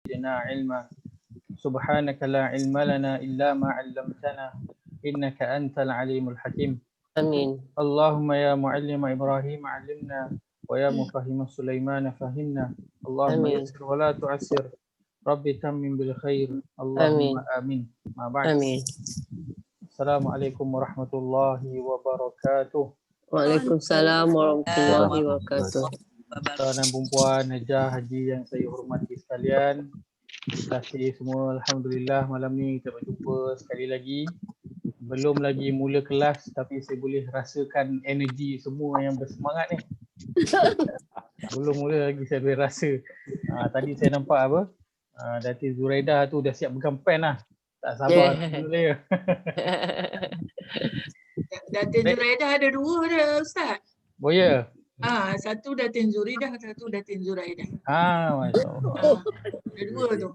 زدنا علما سبحانك لا علم لنا إلا ما علمتنا إنك أنت العليم الحكيم. Amin. اللهم يا معلم إبراهيم علمنا ويا مفهم سليمان فهمنا. اللهم آمين. يسر ولا تعسر ربي تمم بالخير اللهم آمين. ما بعد. Amin. Assalamualaikum warahmatullahi wabarakatuh. Waalaikumsalam warahmatullahi wabarakatuh. Tuan dan perempuan, Najah, Haji yang saya hormati sekalian. Terima kasih semua. Alhamdulillah malam ni kita berjumpa sekali lagi. Belum lagi mula kelas tapi saya boleh rasakan energi semua yang bersemangat ni. Belum mula lagi saya boleh rasa. Tadi saya nampak apa? Datin Zuraidah tu dah siap pegang pen lah. Tak sabar dulu dia. Datin Zuraidah ada dua dah Ustaz. Oh ya? Satu Datin Zuridah, satu Datin Zuraidah. Masya Allah. Ada dua tu.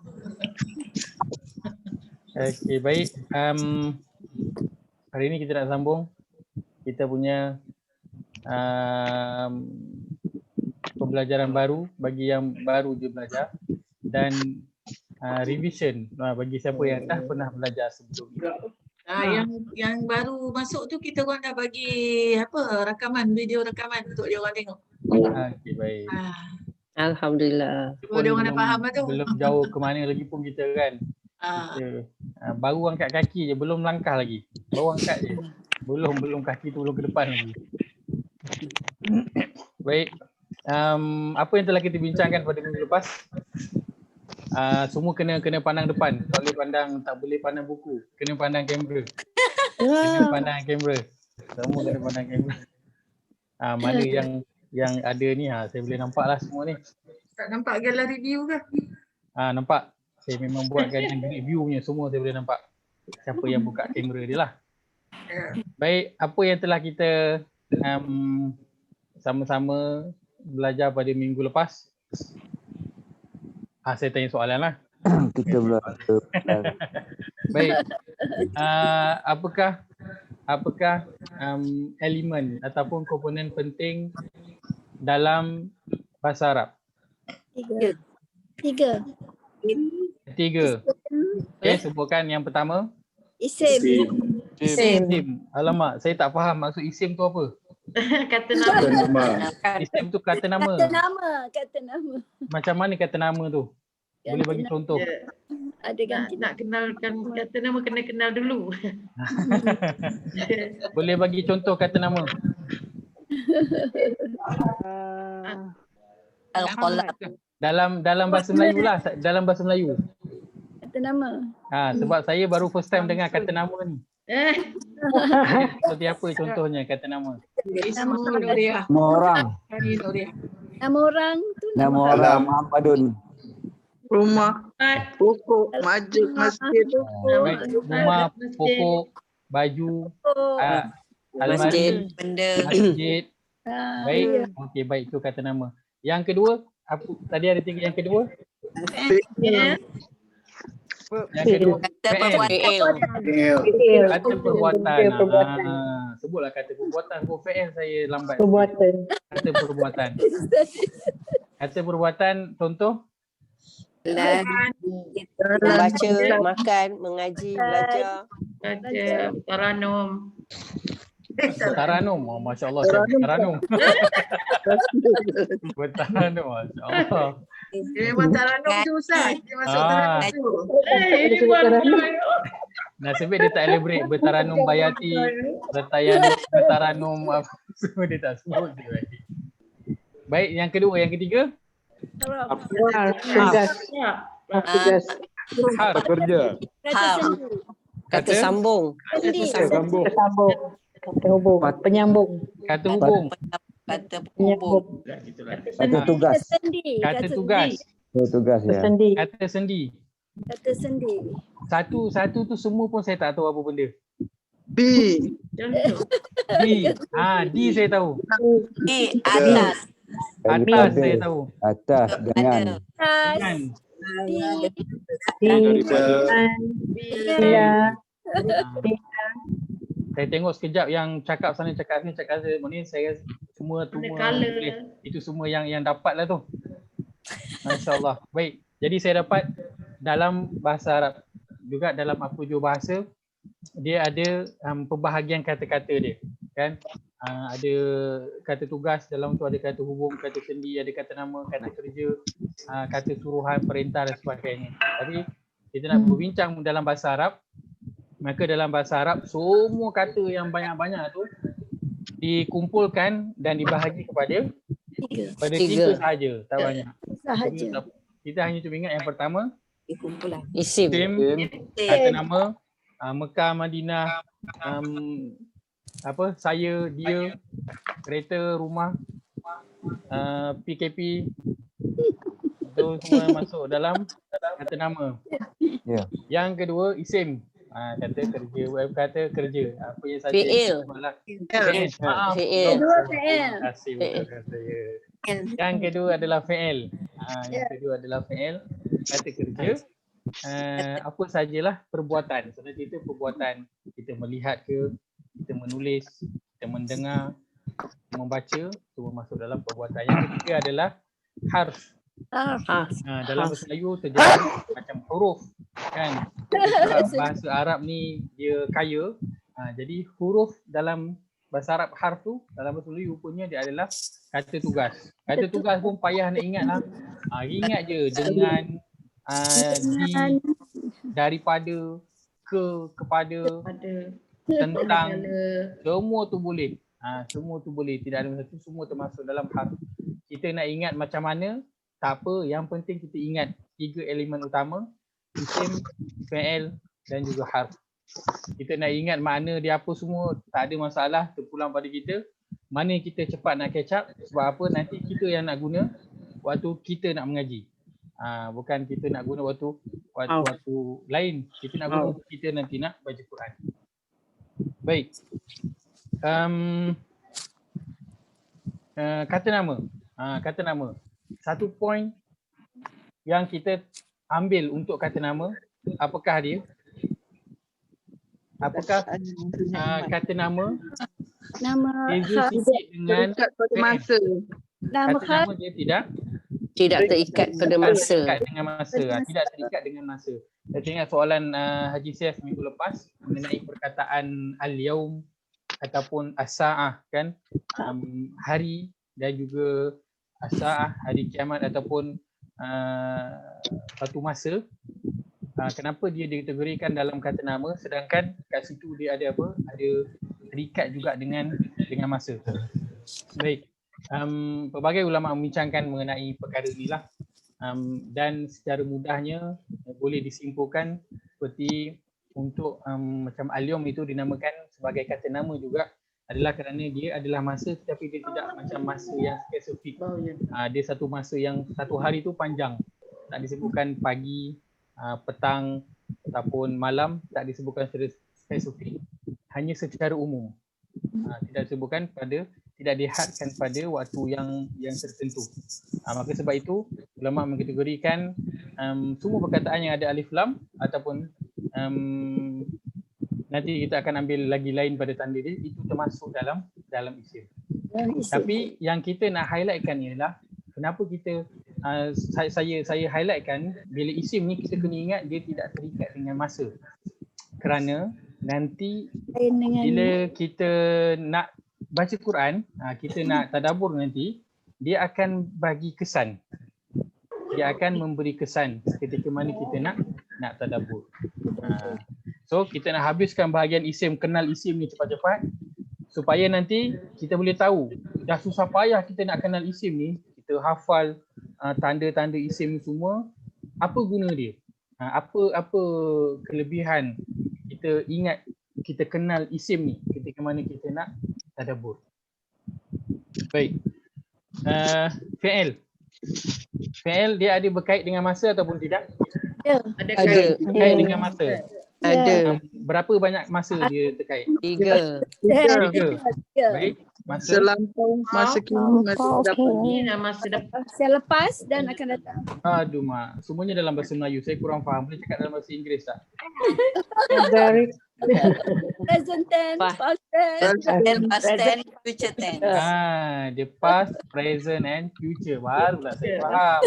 Okey, baik. Hari ini kita nak sambung kita punya pembelajaran baru bagi yang baru je belajar dan revision bagi siapa yang dah pernah belajar sebelum ini. Yang baru masuk tu kita orang dah bagi rakaman, video rakaman untuk dia orang tengok. Okey, baik. Alhamdulillah. Cuba dia orang dah faham tu. Belum jauh ke mana lagi pun kita kan. Kita, baru angkat kaki je, belum langkah lagi. Baru angkat je. Belum kaki tu belum ke depan lagi. Baik. Apa yang telah kita bincangkan pada minggu lepas? Semua kena pandang depan. Tak boleh pandang buku. Kena pandang kamera. Kena pandang kamera. Semua kena pandang kamera. Mana yang ada ni saya boleh nampak lah semua ni. Tak nampak galeri view ke? Nampak. Saya memang buatkan yang review punya semua saya boleh nampak. Siapa yang buka kamera dia lah. Baik, apa yang telah kita sama-sama belajar pada minggu lepas? Saya tanya soalan lah. Kita belajar. Baik. Apakah elemen ataupun komponen penting dalam bahasa Arab? Tiga. Okay, sebutkan yang pertama. Isim. Alamak, saya tak faham maksud isim tu apa. Kata nama. Isim tu kata nama. Kata nama. Macam mana kata nama tu? Boleh bagi contoh? Ada ganti. Nak kenalkan kata nama kena kenal dulu. Boleh bagi contoh kata nama? Dalam bahasa Melayu lah, dalam bahasa Melayu. Kata nama. Sebab saya baru first time dengar kata nama ni. Seperti apa contohnya kata nama? Nama orang tu. Nama orang Muhammadun. Rumah, pokok, masjid, Rumah, pokok, baju, Masjid, almari, benda. masjid. Baik. Okey, baik, itu kata nama. Yang kedua, tadi ada tiga yang kedua. Yang kedua, Kata perbuatan. kata perbuatan. Sebutlah kata perbuatan. Fi'il saya lambat. Kata perbuatan. Kata perbuatan, contoh. Baca, makan, mengaji, belajar. Taranum. Taranum. Masya Allah. Taranum. Bertaranum. Masya Allah. Dia memang taranum tu Ustaz. Dia masuk taranum tu. Nasib baik dia tak elaborate. Bertaranum bayati, bertaranum apa semua dia tak sebut dia lagi. Baik, yang kedua, yang ketiga. Kerja. Kata sambung. Kata hubung. Penyambung. Kata hubung. Kata penghubung. Kata tugas. Kata tugas. Tugas ya. Kata sendi. Kata sendi. Satu tu semua pun saya tak tahu apa benda. B. D saya tahu. Atas. Atas saya tahu. Atas dengan. Dengan. Saya tengok sekejap yang cakap sana cakap sini cakap ni saya semua tu itu semua yang dapat lah tu. Masya-Allah. Baik. Jadi saya dapat dalam bahasa Arab juga dalam apa bahasa dia ada pembahagian kata-kata dia kan. Ada kata tugas, dalam tu ada kata hubung, kata sendi, ada kata nama, kata kerja, kata suruhan, perintah dan sebagainya. Tapi kita nak berbincang dalam bahasa Arab, maka dalam bahasa Arab semua kata yang banyak-banyak tu dikumpulkan dan dibahagi kepada tiga sahaja, tak banyak. Sahaja. Kita hanya cuba ingat yang pertama Kumpulan. isim, kata nama, Mekah, Madinah, saya, dia, kereta, rumah, PKP, itu semua masuk dalam kata nama. Ya. Yang kedua isim, kata kerja, kata kerja, apa yang saja. Fi'il. Fi'il. Fi'il. Kedua fi'il. Terima kasih betul saya. Yang kedua adalah fi'il. Yang kedua adalah fi'il, kata kerja. Apa sajalah perbuatan. Sebenarnya itu perbuatan. Kita melihat ke, kita menulis, kita mendengar, membaca, semua masuk dalam perbuatan. Yang ketiga adalah harf. Dalam bahasa Melayu terjadi macam huruf kan. Bahasa Arab ni dia kaya. Jadi huruf dalam bahasa Arab, harf tu dalam bahasa Melayu rupanya dia adalah kata tugas. Kata tugas pun payah nak ingat lah. Ingat je dengan, di, daripada, kepada, tentang, semua tu boleh. Semua tu boleh, tidak ada satu, semua termasuk dalam harf. Kita nak ingat macam mana, tak apa, yang penting kita ingat 3 elemen utama, isim, fi'il dan juga harf. Kita nak ingat makna dia apa semua, tak ada masalah, terpulang pada kita. Mana kita cepat nak catch up, sebab apa, nanti kita yang nak guna waktu kita nak mengaji. Bukan kita nak guna waktu lain, kita nak guna kita nanti nak baca Quran. Baik. Kata nama. Kata nama. Satu poin yang kita ambil untuk kata nama, apakah dia? Apakah kata nama beza sikit dengan masa. Nama kata nama dia Tidak terikat pada masa. Terikat dengan masa. Tidak terikat dengan masa. Saya ingat soalan Haji Syaf minggu lepas mengenai perkataan al-yaum ataupun as-sa'ah kan, hari, dan juga as-sa'ah, hari kiamat ataupun satu masa. Kenapa dia dikategorikan dalam kata nama sedangkan kat situ dia ada apa? Ada terikat juga dengan masa. Baik. Pelbagai ulama membincangkan mengenai perkara inilah, dan secara mudahnya boleh disimpulkan seperti untuk macam al-yawm itu dinamakan sebagai kata nama juga adalah kerana dia adalah masa tetapi dia tidak macam masa yang spesifik. Dia satu masa yang satu hari itu panjang, tak disebutkan pagi, petang ataupun malam, tak disebutkan secara spesifik, hanya secara umum. Tidak disebutkan pada, tidak dihadkan pada waktu yang tertentu. Maka sebab itu ulama mengkategorikan semua perkataan yang ada alif lam ataupun nanti kita akan ambil lagi lain pada tanda dia, itu termasuk dalam isim. Tapi yang kita nak highlightkan ialah kenapa kita saya highlightkan bila isim ni kita kena ingat dia tidak terikat dengan masa. Kerana nanti bila kita nak baca Quran, kita nak tadabbur nanti, dia akan bagi kesan. Dia akan memberi kesan ketika mana kita nak tadabbur. So kita nak habiskan bahagian isim, kenal isim ni cepat-cepat supaya nanti kita boleh tahu dah susah payah kita nak kenal isim ni, kita hafal tanda-tanda isim ni semua, apa guna dia? Apa kelebihan kita ingat, kita kenal isim ni ketika mana kita nak tadabbur. Baik. Fi'il. Fi'il dia ada berkait dengan masa ataupun tidak? Ada. Berkait dengan masa. Ada. Berapa banyak masa dia terkait? 3. 3. Baik. Masa Selampau, masa kini, masa depan. Ini dah masa depan. Selepas dan akan datang. aduh mak, semuanya dalam bahasa Melayu. Saya kurang faham. Boleh cakap dalam bahasa Inggeris tak? Very Present tense, Past. past tense. Past tense, future tense. The past, present and future. Barulah saya faham.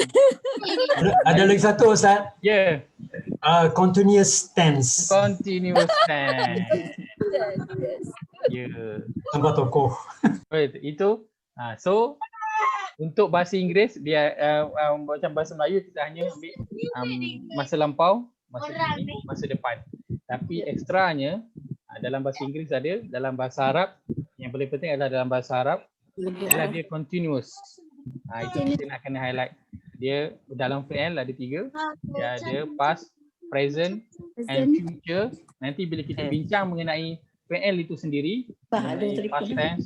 Ada lagi satu Ustaz. Ya, Continuous tense. continuous tense. Yes. Ya. Tambah tokoh. Right, itu. So untuk bahasa Inggeris dia macam bahasa Melayu kita hanya ambil masa lampau, masa kini, masa depan. Tapi ekstranya dalam bahasa Inggeris ada, dalam bahasa Arab yang paling penting adalah dalam bahasa Arab adalah dia continuous. Itu kita nak kena highlight. Dia dalam fi'il ada 3. Dia ada past, present and future. Nanti bila kita bincang mengenai fi'il itu sendiri, mengenai past tense,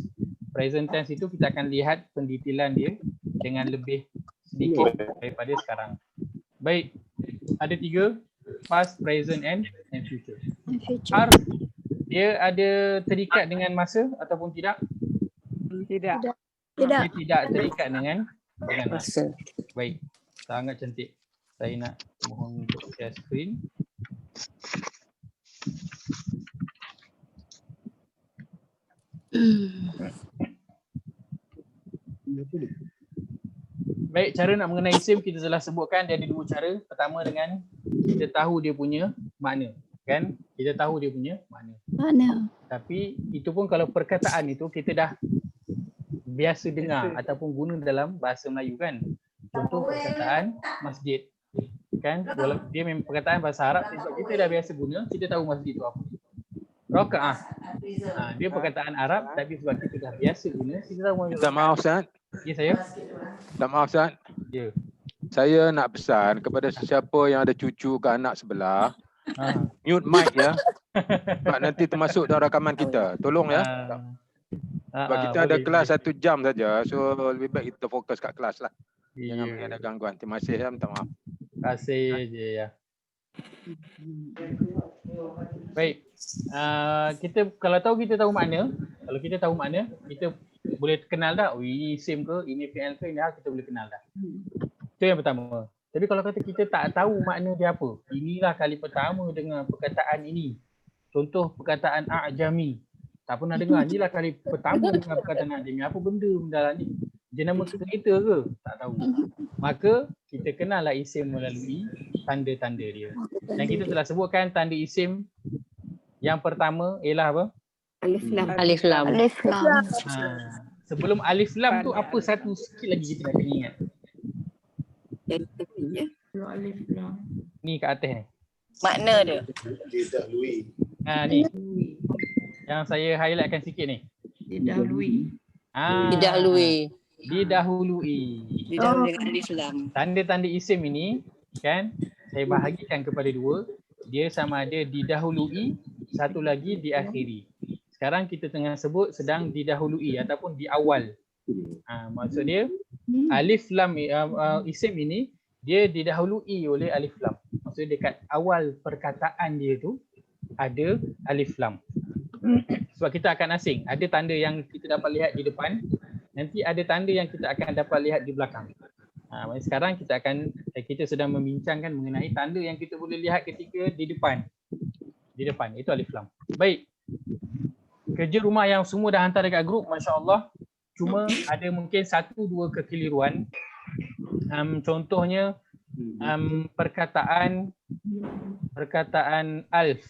present tense itu kita akan lihat pendetailan dia dengan lebih sedikit daripada sekarang. Baik, ada 3, past, present and future. Harf dia ada terikat dengan masa ataupun tidak? Tidak. Tidak. Dia tidak terikat dengan masa. Masa. Baik, sangat cantik. Saya nak mohon untuk share screen. Baik, cara nak mengenai isim kita telah sebutkan dia ada 2 cara. Pertama dengan kita tahu dia punya makna, kan? Kita tahu dia punya makna. Mana? Tapi itu pun kalau perkataan itu kita dah biasa dengar ataupun guna dalam bahasa Melayu, kan? Contoh perkataan masjid, kan? Walau dia memang perkataan bahasa Arab, sebab kita dah biasa guna, kita tahu masjid itu apa. Rakaah. Dia perkataan Arab tapi sebab kita dah biasa guna, kita tahu masjid. Minta maaf Ustaz. Ya saya. Minta maaf Ustaz. Ya. Saya nak pesan kepada sesiapa yang ada cucu ke anak sebelah, mute mic ya. Sebab nanti termasuk dalam rakaman kita. Tolong ya. Sebab kita ada kelas 1 jam saja. So lebih baik kita fokus kat kelas lah. Jangan ada gangguan. Terima kasih ya. Minta maaf. Terima kasih je ya. Baik. Kita kalau tahu kita tahu makna, kalau kita tahu makna, kita boleh kenal dah. Oh, ini isim ke, ini fi'il ke, ini kita boleh kenal dah. Itu yang pertama. Tapi kalau kata kita tak tahu makna dia apa, inilah kali pertama dengar perkataan ini. Contoh perkataan a'jami. Tak pernah dengar. Inilah kali pertama dengar perkataan a'jami. Apa benda ni? Jenama kereta ke? Tak tahu. Maka kita kenallah isim melalui tanda-tanda dia. Dan kita telah sebutkan tanda isim yang pertama ialah apa? Alif lam. Alif lam. Alif lam. Sebelum alif lam tu apa satu sikit lagi kita nak kena ingat? Alif lam. Ni kat atas ni. Makna dia. Ni. Yang saya highlightkan sikit ni. Didahului. Didahului. Didahului. Didahului dengan alif lam. Tanda-tanda isim ini kan saya bahagikan kepada 2. Dia sama ada didahului, satu lagi diakhiri. Sekarang kita tengah sebut sedang didahului ataupun di awal. Maksud dia alif lam isim ini dia didahului oleh alif lam. Maksud dia dekat awal perkataan dia tu ada alif lam. Sebab kita akan asing. Ada tanda yang kita dapat lihat di depan, nanti ada tanda yang kita akan dapat lihat di belakang. Sekarang kita sedang membincangkan mengenai tanda yang kita boleh lihat ketika di depan. Di depan itu alif lam. Baik. Kerja rumah yang semua dah hantar dekat grup, masya-Allah. Cuma ada mungkin 1-2 kekeliruan. Contohnya perkataan alf.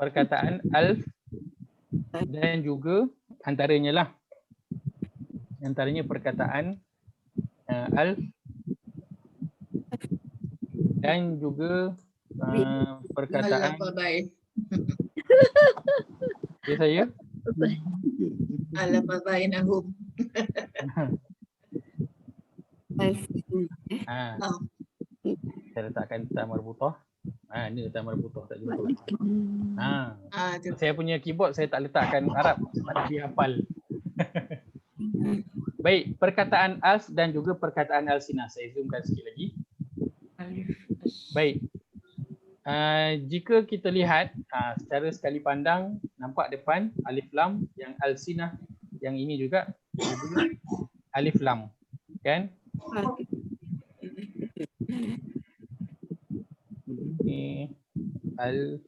Perkataan alf dan juga antaranya perkataan alf dan juga perkataan ya saya Alam bainahum. Saya letakkan tak marbutah. Ni tak marbutah tak jumpa. Saya punya keyboard saya tak letakkan Arab sebab dia hafal. Baik, perkataan alf dan juga perkataan alsinah. Saya zoomkan sikit lagi. Baik. Jika kita lihat secara sekali pandang nampak depan alif lam, yang alsinah yang ini juga alif lam, kan? Ini al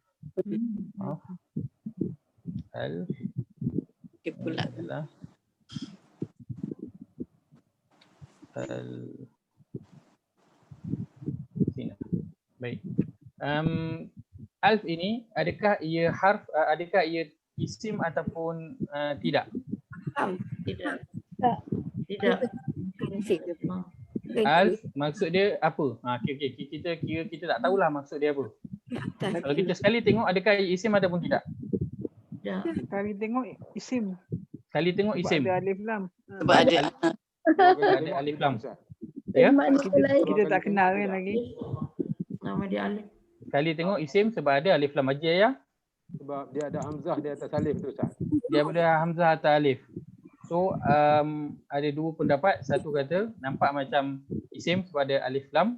Pula. adalah sini. Baik. Alf ini adakah ia harf, adakah ia isim ataupun tidak? Tidak. Tidak. Alf maksud dia apa? Okey, kita tak tahulah maksud dia apa. Kalau kita sekali tengok adakah ia isim ataupun tidak? Tidak. Kali tengok isim. Sekali tengok Sebab isim. ada alif lam. Sebab ada Ada alif lam. Ya? Kita tak kenal kan lagi. Nama dia Alif. Sekali tengok isim sebab ada alif lam aja ya. Sebab dia ada hamzah di atas alif tu Ustaz. Dia ada hamzah atau alif. So ada dua pendapat. Satu kata nampak macam isim sebab ada alif lam.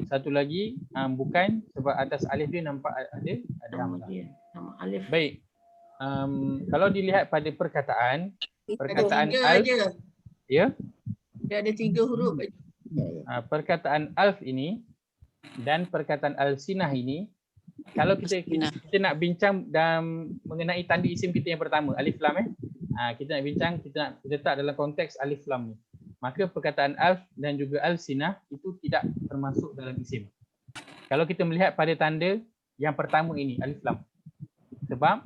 Satu lagi bukan sebab atas alif dia nampak ada Nama hamzah. dia. Nama Alif. Baik. Kalau dilihat pada perkataan Tiga alf, aja. ya, Dia ada 3 huruf. perkataan alf ini dan perkataan alsinah ini, kalau kita nak bincang dan mengenai tanda isim kita yang pertama alif lam kita nak bincang, kita nak letak dalam konteks alif lam ni, maka perkataan alf dan juga alsinah itu tidak termasuk dalam isim. Kalau kita melihat pada tanda yang pertama ini alif lam, sebab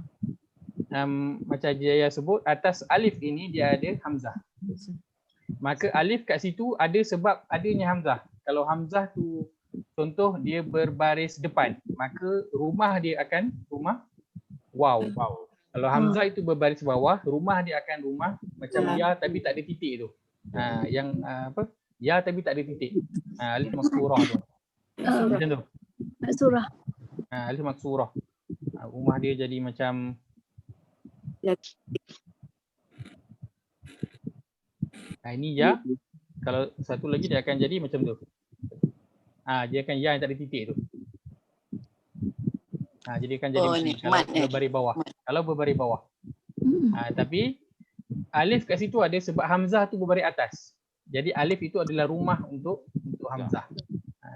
macam Jaya sebut, atas alif ini dia ada hamzah. Maka alif kat situ ada sebab adanya hamzah. Kalau hamzah tu contoh dia berbaris depan, maka rumah dia akan rumah waw. Kalau hamzah itu berbaris bawah, rumah dia akan rumah macam ya tapi tak ada titik tu. Ya tapi tak ada titik. Alif maksurah tu. Macam tu. Maksurah. Alif maksurah. Rumah dia jadi macam ini ya. Kalau satu lagi dia akan jadi macam tu. Dia akan ya yang tak ada titik tu. Jadi akan jadi macam ni. Kalau berbaris bawah. Kalau berbaris bawah. Tapi alif kat situ ada sebab hamzah tu berbaris atas. Jadi alif itu adalah rumah untuk hamzah.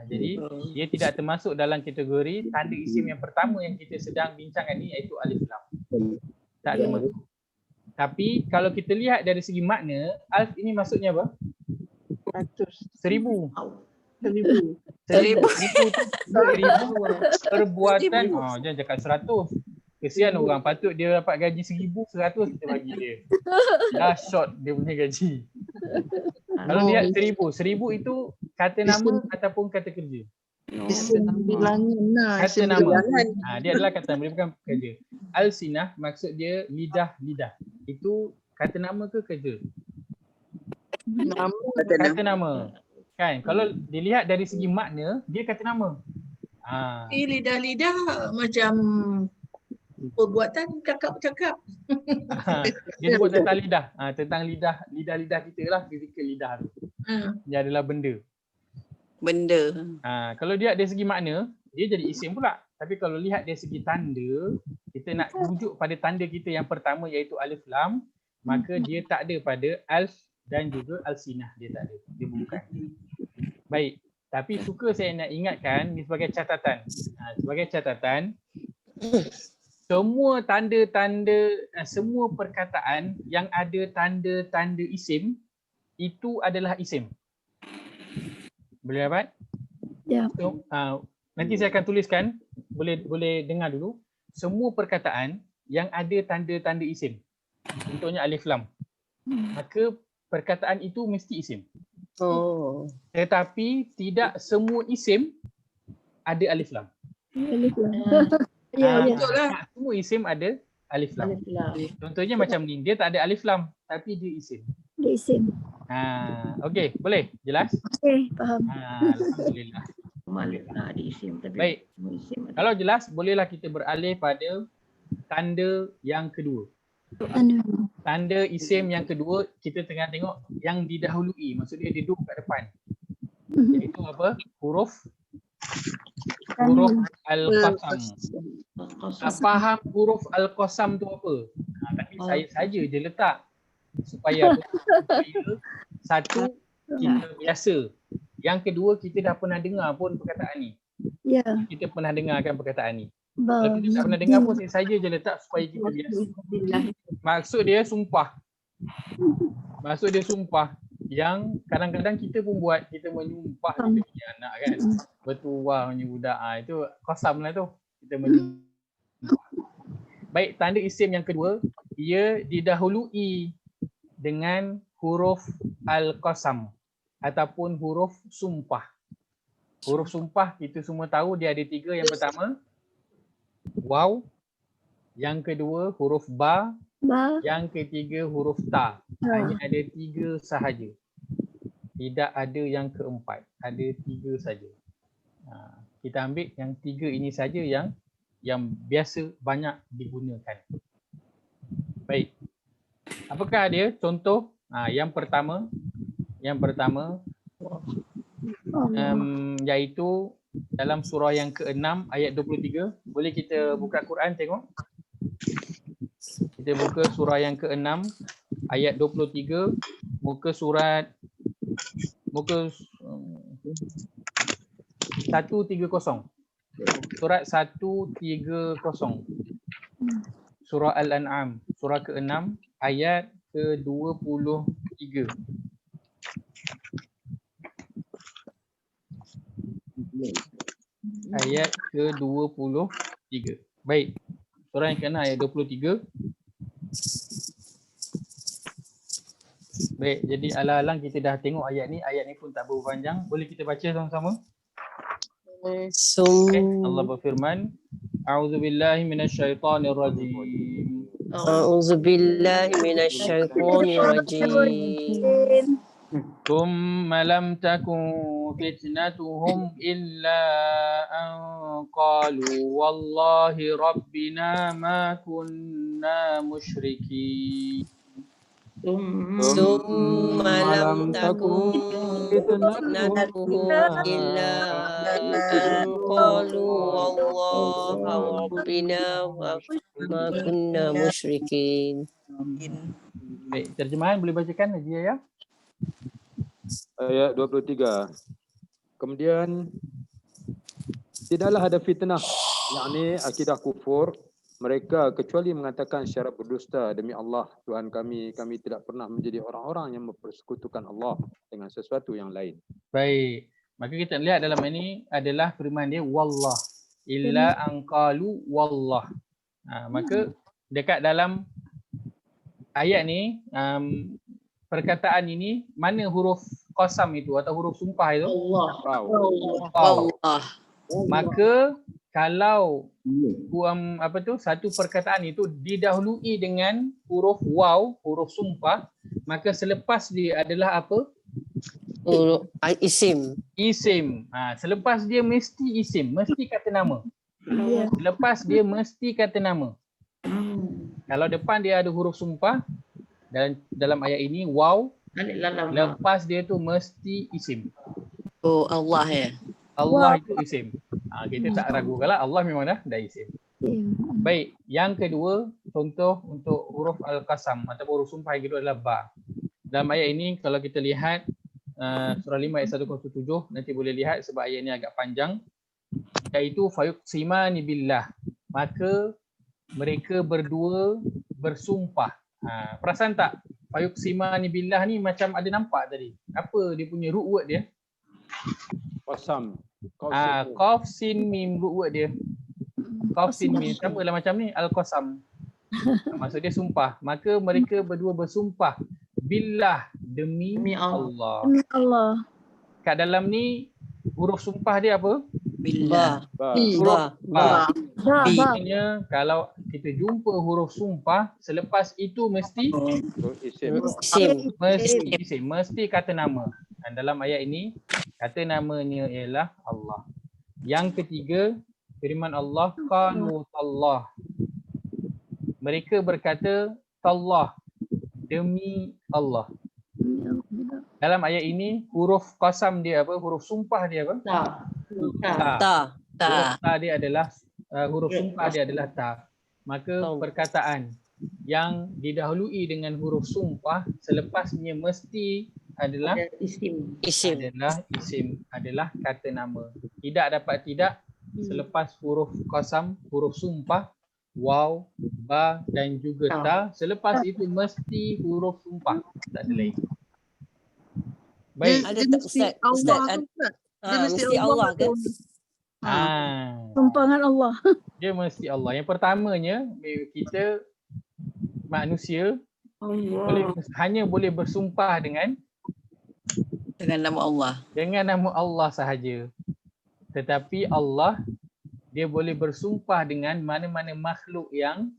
Jadi dia tidak termasuk dalam kategori tanda isim yang pertama yang kita sedang bincangkan ni, iaitu alif lam. Tak termasuk. Tapi kalau kita lihat dari segi makna, alf ini maksudnya apa? 1000. 1000 perbuatan. Jangan cakap 100. Kesian orang, patut dia dapat gaji 1100 kita bagi dia. Dah short dia punya gaji. Kalau lihat 1000 itu kata nama ataupun kata kerja? Kata nama. Dia adalah kata nama, dia bukan kerja. Alsinah maksud dia lidah. Itu kata nama ke kerja? Kata nama. Kan? Kalau dilihat dari segi makna, dia kata nama. Lidah-lidah macam perbuatan cakap-cakap. Dia sebut tentang lidah. Tentang lidah kita lah, fizikal lidah tu. Dia adalah benda. Kalau lihat dari segi makna, dia jadi isim pula. Tapi kalau lihat dari segi tanda, kita nak rujuk pada tanda kita yang pertama iaitu alif lam, maka dia tak ada pada alf dan juga alsinah, dia tak ada. Dia bukan. Baik, tapi suka saya nak ingatkan ni sebagai catatan. Sebagai catatan, semua tanda-tanda, semua perkataan yang ada tanda-tanda isim itu adalah isim. Boleh dapat? Ya. So, nanti saya akan tuliskan, boleh dengar dulu. Semua perkataan yang ada tanda-tanda isim, contohnya alif lam, maka perkataan itu mesti isim. Tetapi tidak semua isim ada alif lam. Alif lam. Betul lah. Semua isim ada alif lam. Contohnya macam ni, dia tak ada alif lam tapi dia isim. Dia isim. Okey, boleh? Jelas? Okey, faham. Alhamdulillah. Ada isim tapi Baik. semua isim ada. Kalau jelas, bolehlah kita beralih pada tanda yang kedua. Tanda isim yang kedua, kita tengah tengok yang didahului, maksudnya dia duduk kat depan. Iaitu apa? Huruf huruf al-qasam. Tak faham huruf al-qasam tu apa? Tapi saya saja je letak supaya apa? Supaya satu, kita biasa. Yang kedua, kita dah pernah dengar pun perkataan ni. Ya. Kita pernah dengarkan perkataan ni. Kalau kita tak pernah dengar pun, saya saja je letak supaya kita biasa. Maksud dia sumpah. Maksud dia sumpah yang kadang-kadang kita pun buat, kita menyumpah kita punya anak kan. Bertuah punya budak. Itu qasam lah tu. Kita menyumpah. Baik, tanda isim yang kedua, ia didahului dengan huruf al-qasam ataupun huruf sumpah. Huruf sumpah kita semua tahu dia ada 3. Yang pertama, waw. Yang kedua, huruf ba. Yang ketiga, huruf ta. Hanya ada 3 sahaja. Tidak ada yang keempat. Ada 3 saja. Kita ambil yang 3 ini saja yang biasa banyak digunakan. Baik. Apakah dia? Contoh. Yang pertama iaitu dalam surah yang ke-6 ayat 23. Boleh kita buka Quran tengok? Kita buka surah yang ke-6 ayat 23, muka 130. Surat 130. Surah Al-An'am, surah ke-6 ayat ke-23. Ayat ke-23. Baik. Surah yang ke-6 ayat 23. Baik, jadi alang-alang kita dah tengok ayat ni pun tak berapa panjang. Boleh kita baca sama-sama? Allah berfirman, A'udzubillahi minasyaitonirrajim. A'udzubillahi minasyaitonirrajim. Thumma lam takun fitnatuhum illa an qalu wallahi rabbina ma kunna musyrikin. Thumma lam takun fitnatuhum illa an qalu wallahi rabbina ma kunna musyrikin. Baik, terjemahan boleh bacakan Najia ya? Ayat 23. Kemudian tidaklah ada fitnah, yakni akidah kufur mereka kecuali mengatakan secara berdusta, demi Allah Tuhan kami tidak pernah menjadi orang-orang yang mempersekutukan Allah dengan sesuatu yang lain. Baik. Maka kita lihat dalam ini adalah firman dia wallah illa anqalu wallah. Maka dekat dalam ayat ni perkataan ini mana huruf qasam itu atau huruf sumpah itu? Allah. Allah. Maka kalau satu perkataan itu didahului dengan huruf waw, huruf sumpah, maka selepas dia adalah apa? Huruf isim. Isim. Selepas dia mesti isim, mesti kata nama. Selepas dia mesti kata nama. Kalau depan dia ada huruf sumpah, dalam ayat ini waw, lepas dia tu mesti isim. Oh, Allah ya. Allah itu isim. Kita tak ragu kalau Allah memang dah isim. Baik, yang kedua contoh untuk huruf al-qasam atau huruf sumpah yang kedua adalah ba. Dalam ayat ini kalau kita lihat surah 5 ayat 107, nanti boleh lihat sebab ayat ini agak panjang, iaitu fayuqsimani billah. Maka mereka berdua bersumpah. Perasan tak? Fayuqsimani billah ni macam ada nampak tadi. Apa dia punya root word dia? Qasam. Qaf sin mim root word dia. Qaf sin mim sama lah macam ni al-qasam. Maksud dia sumpah. Maka mereka berdua bersumpah billah, demi Allah. Demi Allah. Kat dalam ni huruf sumpah dia apa? Billah. Huruf ba. Ba. Maksudnya kalau kita jumpa huruf sumpah, selepas itu mesti Isim. mesti kata nama. Dan dalam ayat ini kata namanya ialah Allah. Yang ketiga, firman Allah qalu tallah. Mereka berkata tallah, demi Allah. Dalam ayat ini huruf qasam dia apa? Huruf sumpah dia apa? Ta. Ta. ta dia adalah huruf sumpah dia adalah ta. Maka perkataan yang didahului dengan huruf sumpah selepasnya mesti adalah Isim. adalah isim, adalah kata nama. Tidak dapat tidak selepas huruf qasam, huruf sumpah, waw, ba dan juga ta, selepas itu mesti huruf sumpah, tak ada lain. Baik. Ada tak Ustaz? Ustaz, mesti Allah ke? Sumpah dengan Allah. Dia mesti Allah. Yang pertamanya, kita manusia hanya boleh bersumpah dengan Dengan nama Allah. nama Allah sahaja. Tetapi Allah dia boleh bersumpah dengan mana-mana makhluk yang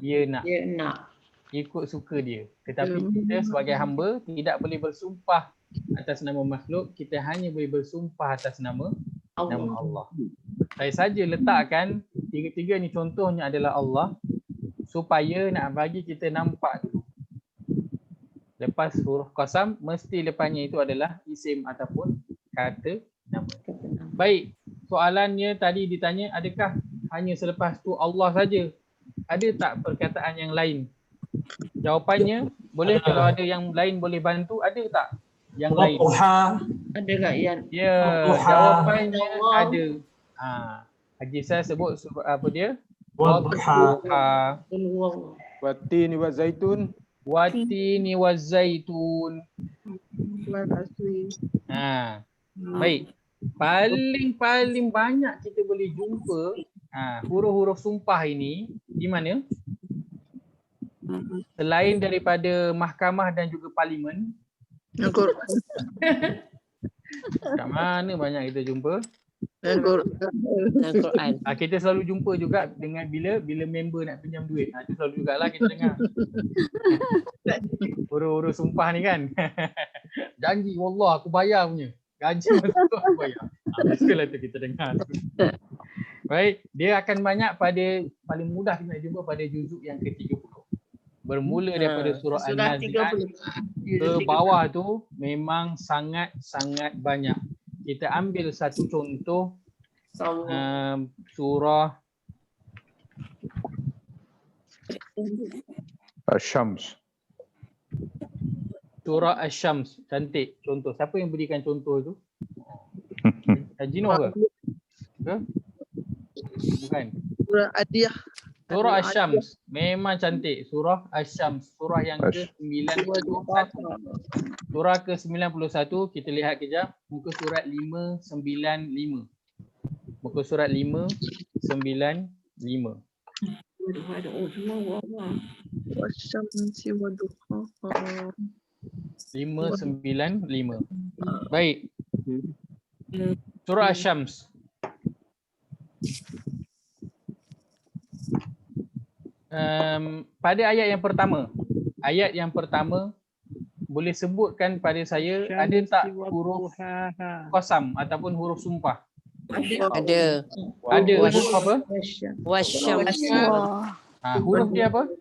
dia nak. Dia nak. Ikut suka dia. Tetapi kita sebagai hamba tidak boleh bersumpah atas nama makhluk, kita hanya boleh bersumpah atas nama Allah. Saya saja letakkan tiga-tiga ni contohnya adalah Allah supaya nak bagi kita nampak dulu. Lepas huruf qasam mesti lepasnya itu adalah isim ataupun kata nama. Baik, soalannya tadi ditanya adakah hanya selepas tu Allah saja? Ada tak perkataan yang lain? Jawapannya boleh, kalau ada yang lain boleh bantu, ada tak yang lain? Duha. Ada tak yang Ya, Duha. jawapannya ada. Haji saya sebut apa dia? Wadduha. Wadduha. Watini wa zaitun. Watini wa zaitun. Baik. Paling banyak kita boleh jumpa huruf-huruf sumpah ini di mana? Selain daripada mahkamah dan juga parlimen. Kat mana banyak kita jumpa? Dan Quran. Kita selalu jumpa juga dengan bila member nak pinjam duit. Itu selalu jugalah kita dengar. Huruf-huruf sumpah ni kan. Janji wallah aku bayar punya. Gaji masuk aku bayar. Biasalah tu kita dengar. Baik, dia akan banyak pada paling mudah kita nak jumpa pada juzuk yang ke-30. Bermula daripada surah An-Nazi'at ke bawah tu memang sangat-sangat banyak. Kita ambil satu contoh surah Asy-Syams. Surah Asy-Syams. Cantik contoh. Siapa yang berikan contoh tu? Haji Noh ke? Bukan. Surah Adiyah. Surah Asy-Syams. Memang cantik. Surah Asy-Syams. Surah yang ke-91. Surah ke-91. Kita lihat kejap. Muka surat 595. Muka surat 595. Wasyamsi wa duhaha. 595. Baik. Surah Asy-Syams. Pada ayat yang pertama boleh sebutkan pada saya ada tak huruf qasam ataupun huruf sumpah? Ada. Ada huruf apa? Wasyams. Huruf dia apa?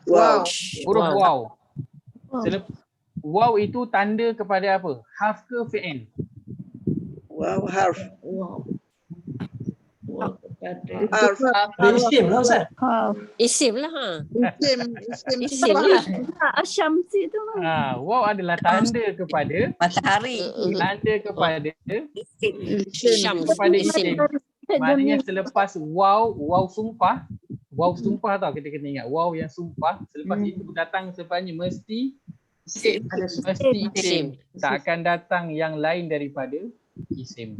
Wow. Huruf waw. Waw itu tanda kepada apa? Harf ke fi'il? Wow, harf. Isim lah Ustaz. Isim lah. Isim lah. Asyamsi tu. Waw adalah tanda kepada Matahari. tanda kepada Syams. kepada isim. Maknanya selepas waw sumpah tau, kita kena ingat waw yang sumpah, selepas itu datang selepasnya mesti isim. Tak akan datang yang lain daripada isim.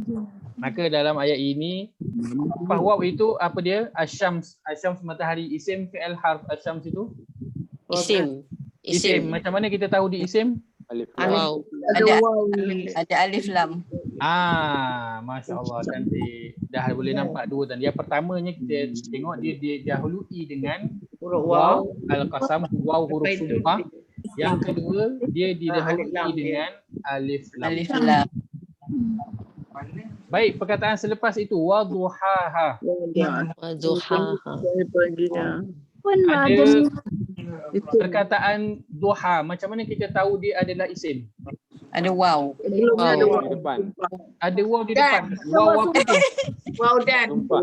Maka dalam ayat ini waw itu apa dia? Asy-Syams. Asy-Syams matahari, isim fi'il harf asy-Syams itu isim. Macam mana kita tahu di isim? Alif. Wow. Ada alif lam. Masya Allah, cantik. Dah boleh nampak dua tanda. Yang pertamanya kita tengok dia didahului dengan waw al-qasam, waw huruf sumpah. Yang kedua dia didahului dengan alif lam. Alif lam. Baik, perkataan selepas itu wadduhaha. Wadduhaha. Ada perkataan duha. Macam mana kita tahu dia adalah isim? Ada wow. Sebelumnya ada Wow. wow. Di depan. Ada wow di Dan. depan. Wow apa tu? Wow dan. Sumpah.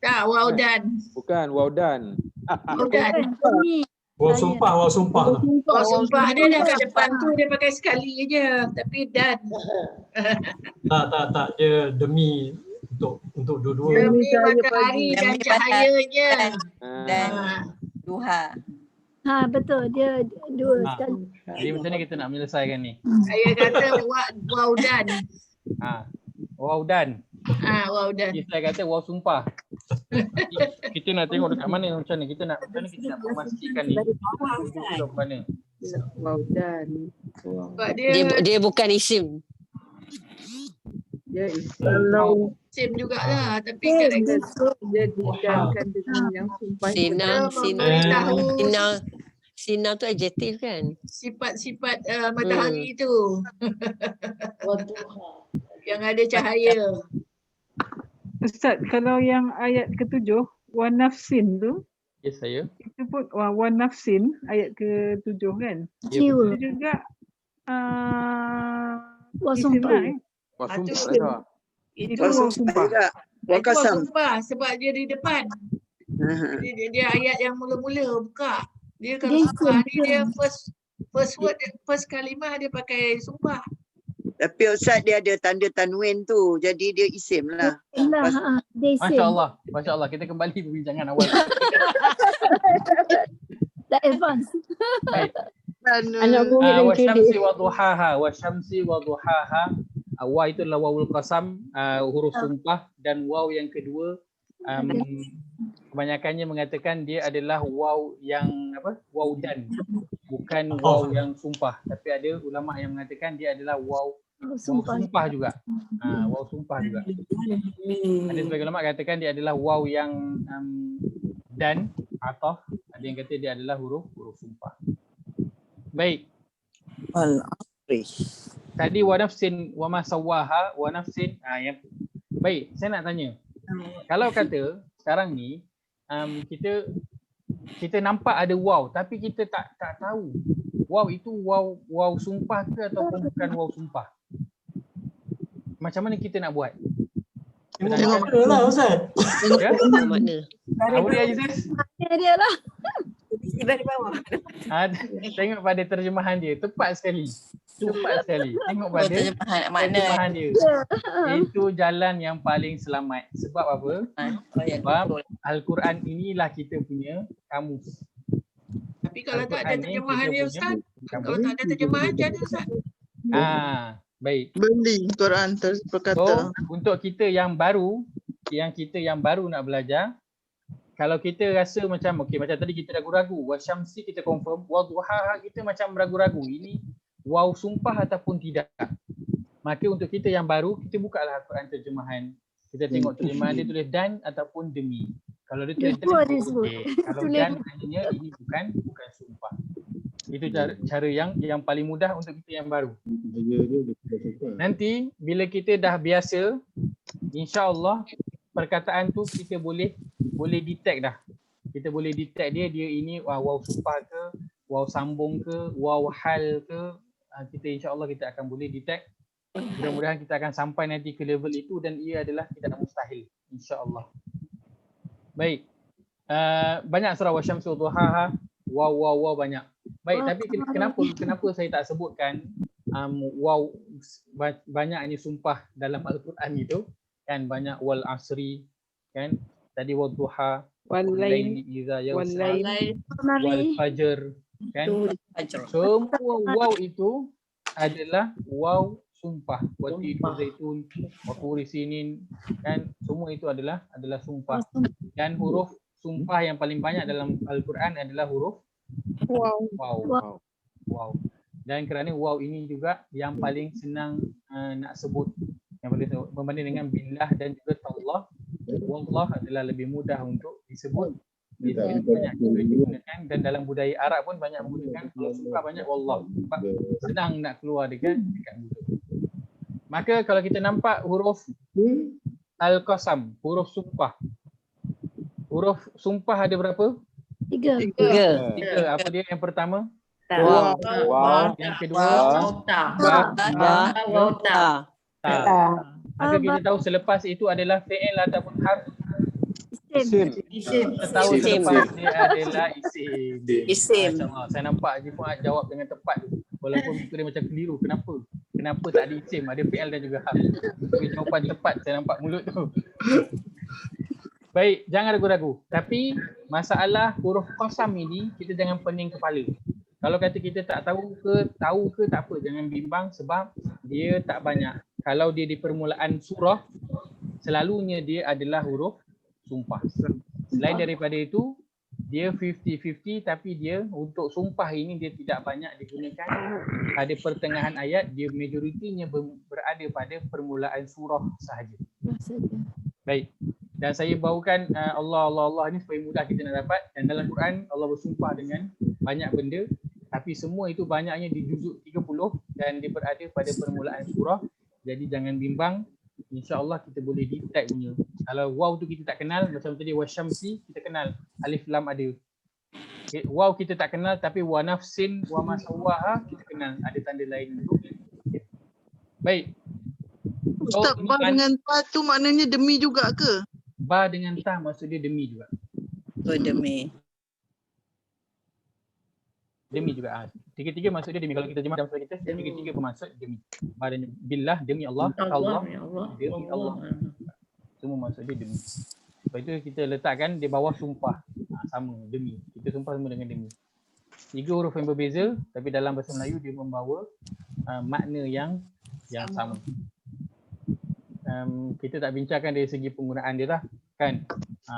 Tak, wow dan. Bukan, wow dan. Wow dan. Ni. Wow sumpah, wow sumpah. Oh, sumpah dia dah kat depan tu dia pakai sekali je. Tapi dan. Tak. Dia demi untuk dua-dua. Demi cahaya matahari pagi. dan Demi cahayanya. Dan Ah. duha. Ha betul dia dua Ha. sekali. Jadi macam ni kita nak menyelesaikan ni. Saya kata wow dan. Ha. Wow dan. Wow dan. Jadi saya kata wow sumpah. Jadi, kita nak tengok dekat mana macam ni. Kita nak memastikan ni. Kita mana? Wow dan. Sebab Dia bukan isim. Dia kalau sim jugalah. Tapi kadang-kadang dia didangkan dengan yang sumpah. Sinar, kita sinar. memberitahu Sinar tu adjektif kan? sifat-sifat matahari tu. Yang ada cahaya. Ustaz, kalau yang ayat ke-7, wa nafsin tu, Yes, saya. itu pun wa nafsin ayat ke-7 kan? Jiwa. Itu juga Wah isim sumpah. lah, eh? Wah, Ah, tu sumpah isim. dah. Itu Wah wa sumpah sumpah. juga. Wa Itu kasam. sumpah sebab dia di depan. Dia ayat yang mula-mula buka. Dia kalau Dia sumpah ni isim. dia first word, first kalimah dia pakai sumpah. Tapi Ustaz dia ada tanda tanwin tu. Jadi dia isim lah. Lah, dia Masya isim. Allah. Masya Allah. Kita kembali perbincangan awal. Dah advance. Anak Wa syamsi wa duhaha. Wa syamsi wa duhaha. Wa itu adalah wawul qasam, huruf sumpah, dan waw yang kedua kebanyakannya mengatakan dia adalah waw yang apa? Waw dan, bukan waw yang sumpah. Tapi ada ulama yang mengatakan dia adalah waw sumpah juga. Waw sumpah juga. Ada sebagian ulama katakan dia adalah waw yang dan atau ada yang kata dia adalah huruf sumpah. Baik. Tadi wa nafsin wa ma sawaha wa nafsin yang baik, saya nak tanya. Kalau kata sekarang ni kita nampak ada waw tapi kita tak tahu waw itu waw sumpah ke ataupun bukan waw sumpah. Macam mana kita nak buat? Tengok mana lah Ustaz. Ya? Makna. Apa dia Aziz? Dia lah. Tengok pada terjemahan dia, tepat sekali. Tengok pada terjemahan dia. Itu jalan yang paling selamat. Sebab apa? Sebab Al-Quran inilah kita punya kamus. Tapi kalau tak ada Al-Quran ni terjemahan kita dia punya Ustaz, kamus. kalau tak ada terjemahan macam mana Ustaz? Baik. Beli Quran berkata. So, untuk kita yang baru nak belajar, kalau kita rasa macam macam tadi kita ragu-ragu, wa syamsi kita confirm, wa duhaha kita macam ragu-ragu, ini waw sumpah ataupun tidak. Maka untuk kita yang baru, kita bukalah Al-Quran terjemahan. Kita tengok terjemahan dia tulis dan ataupun demi. Kalau dia tulis dan, okey. Kalau dan maknanya ini bukan sumpah. Itu cara yang paling mudah untuk kita yang baru. Nanti bila kita dah biasa, insya-Allah perkataan tu kita boleh detect dah. Kita boleh detect dia ini waw sumpah ke, waw sambung ke, waw hal ke. Kita insya-Allah kita akan boleh detect. Mudah-mudahan kita akan sampai nanti ke level itu dan ia adalah tidak mustahil, insya-Allah. Baik. Banyak surah wasyamsi wa duhaha, waw banyak. Baik, tapi kenapa saya tak sebutkan waw banyak ini sumpah dalam Al-Quran itu? Kan banyak wal asri, kan? Tadi wal duha, wal laili idza yaghsha, wal fajr, kan? Semua waw itu adalah waw sumpah. Wa tidu zaitun, wa turi sinin, kan? Semua itu adalah sumpah. Dan huruf sumpah yang paling banyak dalam Al-Quran adalah huruf wow. Dan kerana wow ini juga yang paling senang nak sebut, yang boleh berbanding dengan billah dan juga tallah. Wallah adalah lebih mudah untuk disebut. Itu banyak kita digunakan dan dalam budaya Arab pun banyak menggunakan kalau sumpah banyak wallah. Sebab senang nak keluar dekat mulut. Maka kalau kita nampak huruf al-qasam, huruf sumpah. Huruf sumpah ada berapa? 3. 3. 3. Apa dia yang pertama? Wow. Yang kedua Wauta. ta. Maka kita tahu selepas itu adalah fi'il ataupun harf. Isim. Isim. Kita tahu Isim. selepas dia adalah isim. Isim. Masya-Allah. Saya nampak Haji Fuad jawab dengan tepat tu. Walaupun muka dia macam keliru. Kenapa? Kenapa tak ada isim? Ada fi'il dan juga harf. Tapi jawapan tepat. Saya nampak mulut tu. Baik, jangan ragu-ragu. Tapi masalah huruf qasam ini kita jangan pening kepala. Kalau kata kita tak tahu ke tak apa, jangan bimbang sebab dia tak banyak. Kalau dia di permulaan surah, selalunya dia adalah huruf sumpah. Selain daripada itu, dia 50-50 tapi dia untuk sumpah ini dia tidak banyak digunakan pada pertengahan ayat, dia majoritinya berada pada permulaan surah sahaja. Baik. Dan saya bawakan Allah ni supaya mudah kita nak dapat. Dan dalam Quran Allah bersumpah dengan banyak benda, tapi semua itu banyaknya di juzuk 30 dan dia berada pada permulaan surah. Jadi jangan bimbang. InsyaAllah kita boleh detect punya. Kalau waw tu kita tak kenal, macam tadi wasyamsi kita kenal, alif lam ada. Okay, waw kita tak kenal tapi wa nafsin wa ma sawwaha kita kenal, ada tanda lain untuk. Okay. Baik. Ustaz, ba dengan ta tu maknanya demi juga ke? Ba dengan ta maksud dia demi juga. Oh, demi. Demi juga. Tiga-tiga maksud dia demi. Kalau kita terjemah dalam surah kita, tiga-tiga bermaksud demi. Ba dan billah, demi Allah, Allah, demi Allah. Semua maksud dia demi. Lepas itu kita letakkan di bawah sumpah. Sama, demi. Kita sumpah semua dengan demi. Tiga huruf yang berbeza tapi dalam bahasa Melayu dia membawa makna yang sama. Kita tak bincangkan dari segi penggunaan dia lah kan.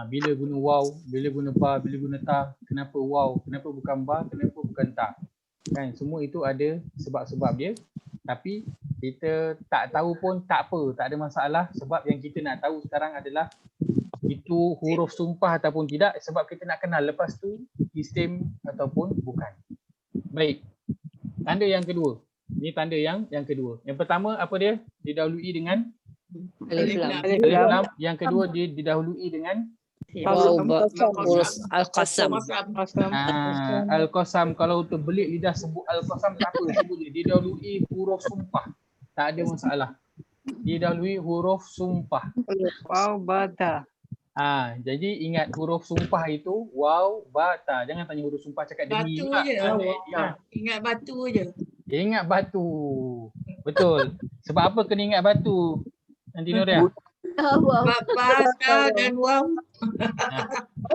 Bila guna waw, bila guna ba, bila guna ta, kenapa waw, kenapa bukan ba, kenapa bukan ta kan, semua itu ada sebab-sebab dia. Tapi kita tak tahu pun tak apa, tak ada masalah, sebab yang kita nak tahu sekarang adalah itu huruf sumpah ataupun tidak, sebab kita nak kenal lepas tu isim ataupun bukan. Baik, tanda yang kedua, ini tanda yang kedua. Yang pertama apa dia? Didahului dengan Alif lam. alif lam. Yang kedua dia didahului dengan Waw, huruf al-qasam. al-qasam. Kalau terbelit lidah sebut al-qasam tak apa, sebut dia didahului huruf sumpah, tak ada masalah. Didahului huruf sumpah. Waw, ba, ta. Jadi ingat huruf sumpah itu waw, ba, ta. Jangan tanya huruf sumpah cakap demi Batu juga. je. Ingat batu je. Ingat batu. Betul. Sebab apa kena ingat batu? Nanti Nuria. Wow. Bata dan waw.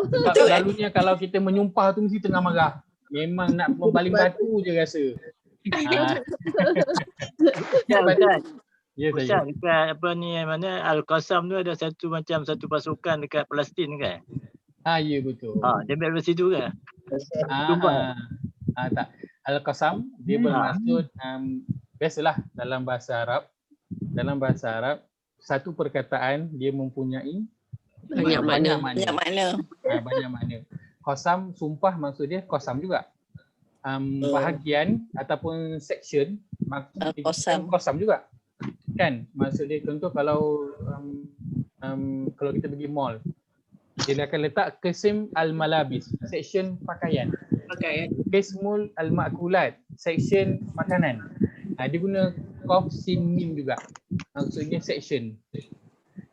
Sebab selalunya kalau kita menyumpah tu mesti tengah marah. Memang nak membaling batu je rasa. Ya saya. Ustaz, dekat apa ni, mana Al-Qasam tu ada satu pasukan dekat Palestin kan? Ya betul. Dia ambil dari situ kan? Tak. Al-Qasam dia bermaksud biasalah dalam bahasa Arab. Dalam bahasa Arab satu perkataan dia mempunyai Banyak makna. banyak makna. Qasam sumpah maksud dia qasam juga. Bahagian ataupun section maksud qasam juga. Kan? Maksud dia contoh kalau kita pergi mall, dia akan letak qism al-malabis, section pakaian. Qismul al-makulat, section makanan. Dia guna qaf sin mim juga. Maksudnya section.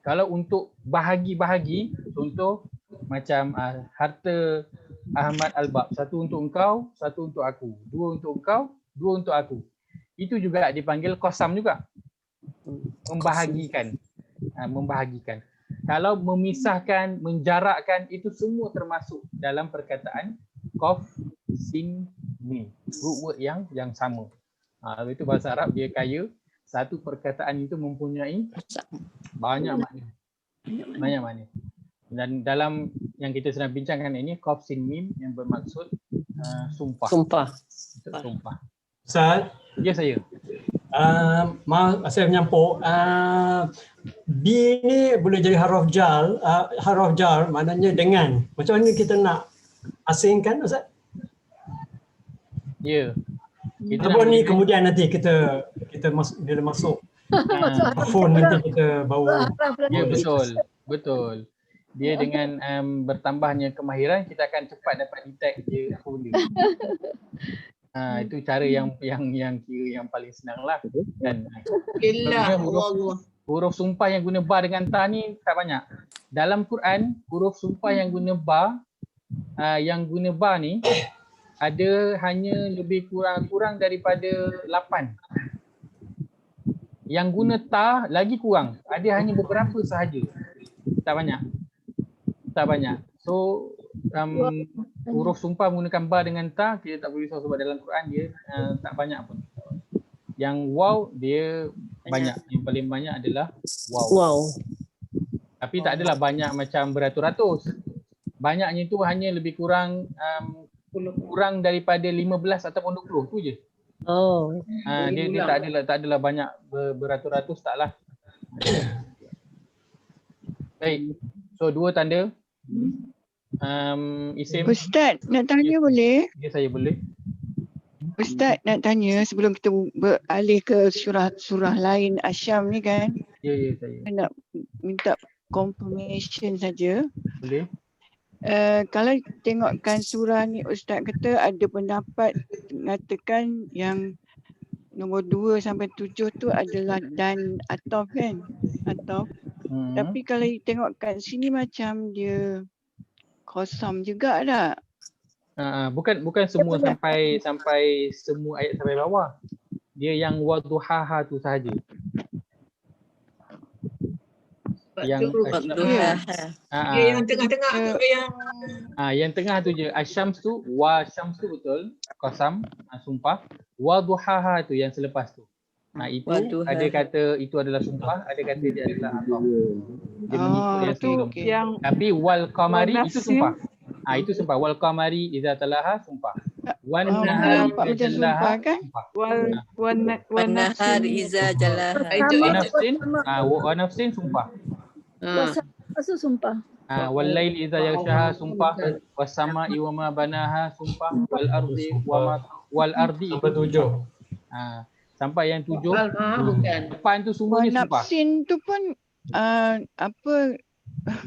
Kalau untuk bahagi-bahagi, contoh macam harta Ahmad Al-Bab, satu untuk engkau, satu untuk aku, dua untuk engkau, dua untuk aku. Itu juga dipanggil qasam juga. Membahagikan. Membahagikan. Kalau memisahkan, menjarakkan, itu semua termasuk dalam perkataan qaf sin mim. Root word yang sama. Itu bahasa Arab dia kaya. Satu perkataan itu mempunyai banyak makna. Banyak makna. Dan dalam yang kita sedang bincangkan ini, qaf sin mim yang bermaksud sumpah. Sumpah. Ustaz? Ya saya. Saya menyampuk. B ni boleh jadi huruf jar maknanya dengan. Macam mana kita nak asingkan Ustaz? Ya. Apa ni kemudian nanti kita bila masuk phone nanti kita bawa. Ya betul. Dia dengan bertambahnya kemahiran kita akan cepat dapat detect dia apa benda. Itu cara yang kira yang paling senang lah kan. Gila, Huruf, Allah. huruf sumpah yang guna ba dengan ta ni tak banyak. Dalam Quran huruf sumpah yang guna ba ni ada hanya lebih kurang daripada 8. Yang guna ta lagi kurang. Ada hanya beberapa sahaja. Tak banyak. So huruf sumpah menggunakan ba dengan ta kita tak boleh risau sebab dalam Quran dia tak banyak pun. Yang waw dia banyak. Yang paling banyak adalah waw. Wow. Tapi tak adalah banyak macam beratus-ratus. Banyaknya itu hanya lebih kurang daripada 15 ataupun 20 tu je. Oh. Dia tak adalah banyak beratus-ratus taklah. Baik. So 2 tanda. Isim. Ustaz, nak tanya boleh? Ya, saya boleh. Ustaz nak tanya sebelum kita beralih ke surah lain Asyam ni kan. Ya, saya. Saya nak minta confirmation saja. Boleh. Kalau tengokkan surah ni Ustaz kata ada pendapat mengatakan yang nombor 2 sampai 7 tu adalah dan atau kan? Atau. Tapi kalau tengok kat sini macam dia kosam juga tak? Bukan semua sampai semua ayat sampai bawah. Dia yang wadduhaha tu sahaja. Yang yang tengah-tengah tu yang tengah tu je. Asyams tu, wa syams tu betul, qasam, sumpah. Wadduhaha tu yang selepas tu. Itu ada kata itu adalah sumpah, ada kata dia adalah ataf. Dia mengikut yang sebelum. Tapi wal qamari itu sumpah. Itu sumpah. Wal qamari idza talaha sumpah. Wan nahari idza jallaha sumpah. Wan nahari idza jallaha. Wa nafsin sumpah. Maksud sumpah. Wal laili idza yaghshaha sumpah. Was sama'i wa ma banaha sumpah. Wal ardi itu 7. Sampai yang 7. Depan tu semuanya sumpah. Nafsin tu pun apa?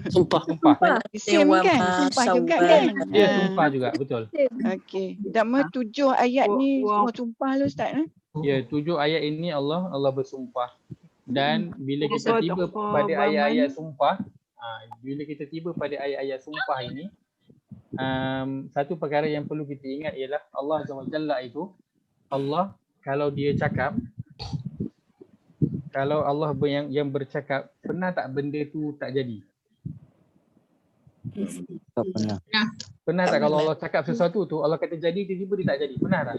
Sumpah. Isim kan? Sumpah juga kan? Ya, sumpah juga, betul. Okey. Dan 7 ayat ni semua sumpah lu Ustaz eh? Ya, 7 ayat ini Allah bersumpah. Dan bila kita tiba pada ayat-ayat sumpah, ini, satu perkara yang perlu kita ingat ialah Allah SWT itu, Allah kalau dia cakap, kalau Allah yang bercakap, pernah tak benda tu tak jadi? Tak pernah. Pernah tak kalau Allah cakap sesuatu tu, Allah kata jadi, tiba-tiba dia tak jadi? Pernah tak?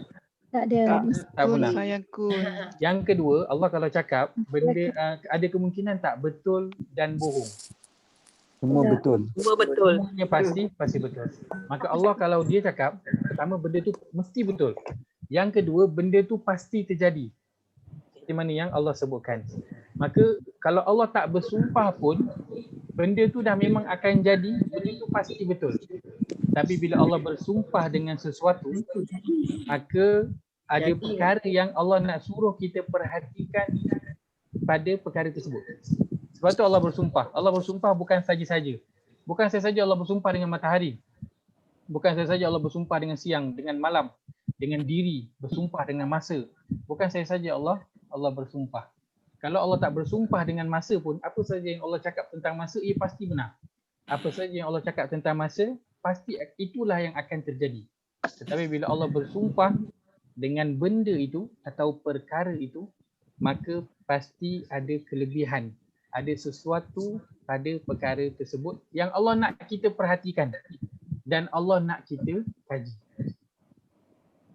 Tak ada. Tak pernah. Sayangku. Yang kedua, Allah kalau cakap, benda ada kemungkinan tak betul dan bohong? Semua betul. Semua betul. Semuanya pasti betul. Maka Allah kalau dia cakap, pertama benda tu mesti betul. Yang kedua, benda tu pasti terjadi. Seperti mana yang Allah sebutkan. Maka kalau Allah tak bersumpah pun, benda tu dah memang akan jadi, benda tu pasti betul. Tapi bila Allah bersumpah dengan sesuatu, maka ada perkara yang Allah nak suruh kita perhatikan pada perkara tersebut. Sebab tu Allah bersumpah. Allah bersumpah bukan saja-saja. Bukan saja Allah bersumpah dengan matahari. Bukan saja Allah bersumpah dengan siang, dengan malam, dengan diri, bersumpah dengan masa. Bukan saja Allah bersumpah. Kalau Allah tak bersumpah dengan masa pun, apa saja yang Allah cakap tentang masa, ia pasti benar. Apa saja yang Allah cakap tentang masa, pasti itulah yang akan terjadi. Tetapi bila Allah bersumpah dengan benda itu atau perkara itu, maka pasti ada kelebihan. Ada sesuatu pada perkara tersebut yang Allah nak kita perhatikan dan Allah nak kita kaji.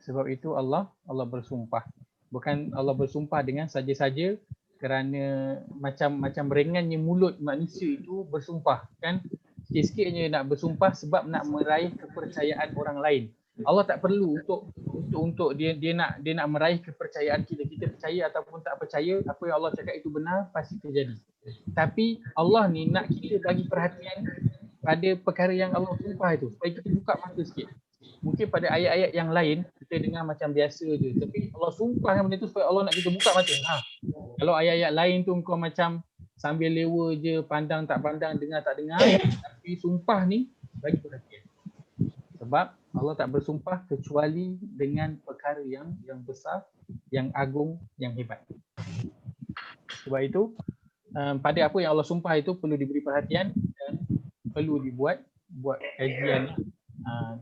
Sebab itu Allah bersumpah. Bukan Allah bersumpah dengan saja-saja kerana macam ringannya mulut manusia itu bersumpah kan. Sikit-sikitnya nak bersumpah sebab nak meraih kepercayaan orang lain. Allah tak perlu untuk dia nak meraih kepercayaan kita. Kita percaya ataupun tak percaya, apa yang Allah cakap itu benar pasti terjadi. Tapi Allah ni nak kita bagi perhatian pada perkara yang Allah sumpah itu supaya kita buka mata sikit. Mungkin pada ayat-ayat yang lain kita dengar macam biasa je, tapi Allah sumpah dengan benda tu supaya Allah nak kita buka mata. Kalau ayat-ayat lain tu kau macam sambil lewa je, pandang tak pandang, dengar tak dengar, tapi sumpah ni bagi perhatian. Sebab Allah tak bersumpah kecuali dengan perkara yang besar, yang agung, yang hebat. Sebab itu pada apa yang Allah sumpah itu perlu diberi perhatian dan perlu buat kajian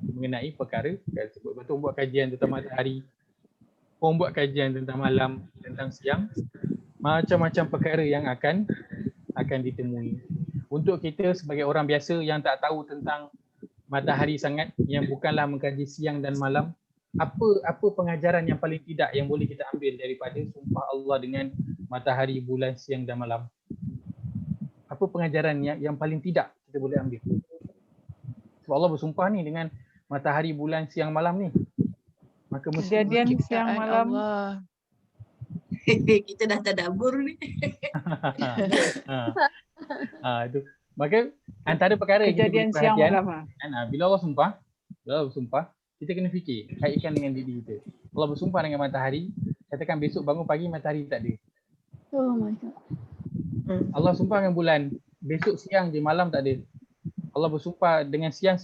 mengenai perkara tersebut. Betul buat kajian tentang matahari, buat kajian tentang malam, tentang siang, macam-macam perkara yang akan ditemui. Untuk kita sebagai orang biasa yang tak tahu tentang matahari sangat, yang bukanlah mengkaji siang dan malam, apa pengajaran yang paling tidak yang boleh kita ambil daripada sumpah Allah dengan matahari, bulan, siang dan malam? Apa pengajaran yang paling tidak kita boleh ambil? Sebab Allah bersumpah ni dengan matahari, bulan, siang, malam ni. Maka mesti Kejadian siang malam. Kita dah tadabbur ni. Itu. Maka antara perkara yang Kejadian kita siang perhatian, malam. bila Allah bersumpah, kita kena fikir, kaitkan dengan diri kita. Allah bersumpah dengan matahari, katakan besok bangun pagi matahari tak ada. Oh my God. Allah sumpah dengan bulan, besok siang je, malam tak ada. Allah bersumpah dengan siang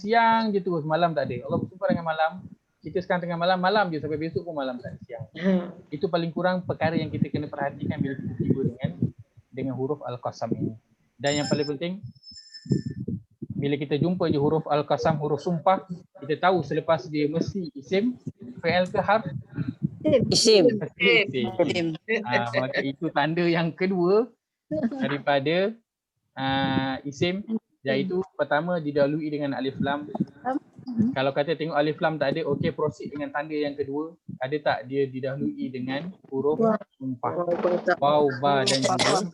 je terus, malam tak ada. Allah bersumpah dengan malam, kita sekarang tengah malam je sampai besok pun malam tak ada, siang. Itu paling kurang perkara yang kita kena perhatikan bila kita tiba dengan huruf Al-Qasam ini. Dan yang paling penting, bila kita jumpa je huruf Al-Qasam, huruf sumpah, kita tahu selepas dia mesti isim, fi'il ke harf? Isim. Maka itu tanda yang kedua daripada isim, iaitu pertama didahului dengan alif lam. Kalau kata tengok alif lam tak ada, okey, proceed dengan tanda yang kedua. Ada tak dia didahului dengan huruf sumpah? Waw, ba dan juga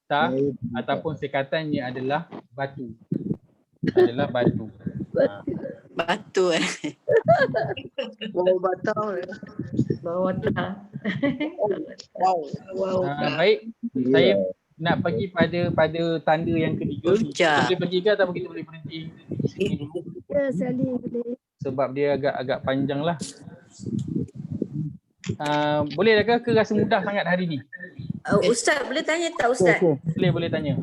ta, ataupun sekatannya adalah batu. Batu Wow, batang. Bawa tak. Wow. Baik, saya nak pergi pada tanda yang ketiga. Kita boleh pergi ke atau kita boleh berhenti di sini dulu? Ya, sekali boleh. Sebab dia agak panjang lah. Boleh ke rasa mudah sangat hari ni? Ustaz, boleh tanya tak Ustaz? Boleh tanya.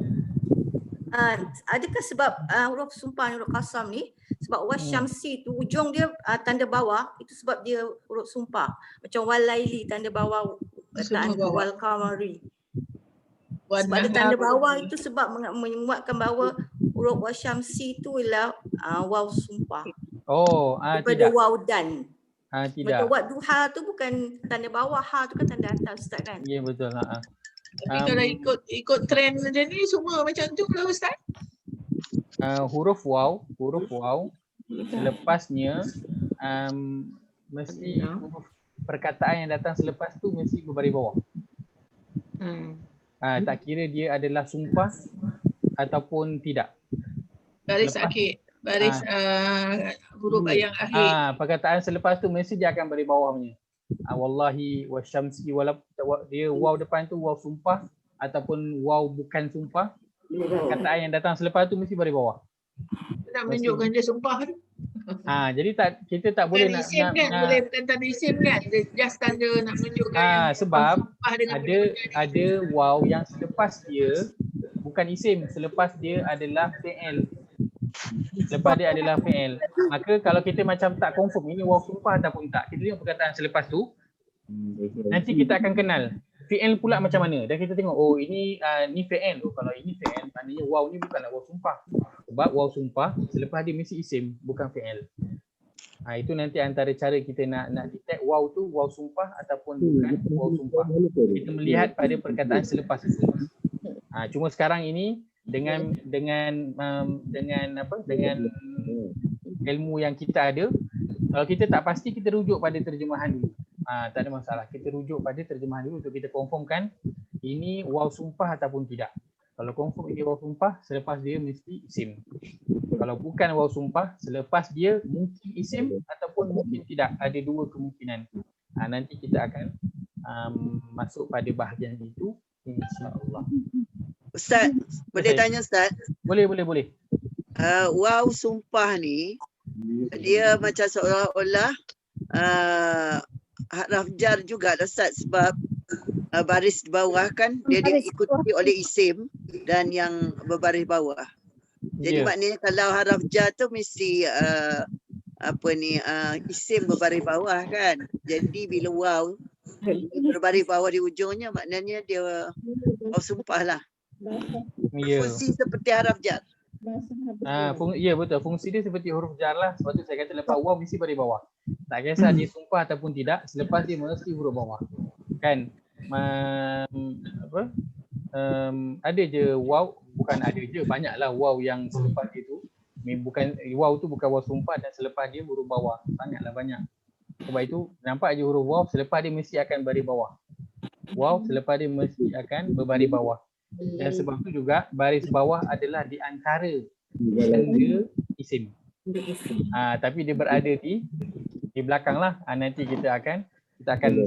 Adakah sebab huruf sumpah, huruf qasam ni, sebab wasyamsi tu ujung dia tanda bawah, itu sebab dia huruf sumpah. Macam walaili tanda bawah, kataan wal qamari. Sebab ada tanda bawah itu sebab menguatkan bahawa huruf wasyamsi tu ialah waw sumpah. Daripada tidak. waw dan. Tidak. Macam wat duha tu bukan tanda bawah, ha tu kan tanda atas Ustaz kan? Ya, betul. Tapi kalau ikut trend macam ni semua macam tu lah Ustaz. Huruf waw selepasnya mesti huruf perkataan yang datang selepas tu mesti berbaris bawah. Tak kira dia adalah sumpah ataupun tidak. Baris akhir, baris huruf yang akhir. Perkataan selepas tu mesti dia akan baris bawah punya. Wallahi wasyamsi, walaupun dia waw depan tu waw sumpah ataupun waw bukan sumpah, perkataan yang datang selepas tu mesti baris bawah. Nak menunjukkan dia sumpah tu. Jadi kita tak boleh nak isim kan, boleh bukan tanda isim kan, just tanda nak menunjukkan sebab ada waw yang selepas dia bukan isim, selepas dia adalah fi'il. Maka kalau kita macam tak confirm ini waw sumpah ataupun tak, kita tengok perkataan selepas tu, nanti kita akan kenal fi'il pula macam mana, dan kita tengok ini fi'il tu. Kalau ini fi'il, maknanya waw ni bukanlah waw sumpah, sebab waw sumpah selepas dia mesti isim, bukan fi'il. Itu nanti antara cara kita nak detect waw tu waw sumpah ataupun bukan waw sumpah, kita melihat pada perkataan selepas itu. Cuma sekarang ini dengan ilmu yang kita ada, kalau kita tak pasti, kita rujuk pada terjemahan dulu. Tak ada masalah, kita rujuk pada terjemahan dulu untuk kita confirmkan ini waw sumpah ataupun tidak. Kalau confirm ini waw sumpah, selepas dia mesti isim. Kalau bukan waw sumpah, selepas dia mungkin isim ataupun mungkin tidak. Ada dua kemungkinan. Nanti kita akan masuk pada bahagian itu, insya-Allah. Ustaz, boleh tanya Ustaz? Boleh. Waw sumpah ni, dia macam seolah-olah haraf jar juga Ustaz, sebab baris bawah kan dia diikuti oleh isim dan yang berbaris bawah. Jadi maknanya kalau haraf jar tu mesti isim berbaris bawah kan. Jadi bila waw berbaris bawah di ujungnya maknanya dia waw sumpah lah. Ya. Fungsi seperti haraf jar. Ya betul. Fungsi dia seperti huruf jar lah. Sebab tu saya kata lepas waw mesti baris bawah. Tak kisah dia sumpah ataupun tidak, selepas dia mesti huruf bawah. Kan? Ada je waw, bukan ada je, banyaklah waw yang selepas itu. Bukan waw tu bukan waw sumpah dan selepas dia huruf bawah. Sangatlah banyak. Sebab itu nampak je huruf waw selepas dia mesti akan baris bawah. Waw selepas dia mesti akan berbaris bawah. Dan sebab tu juga baris bawah adalah di antara tanda isim. Tapi dia berada di belakang lah. Nanti kita akan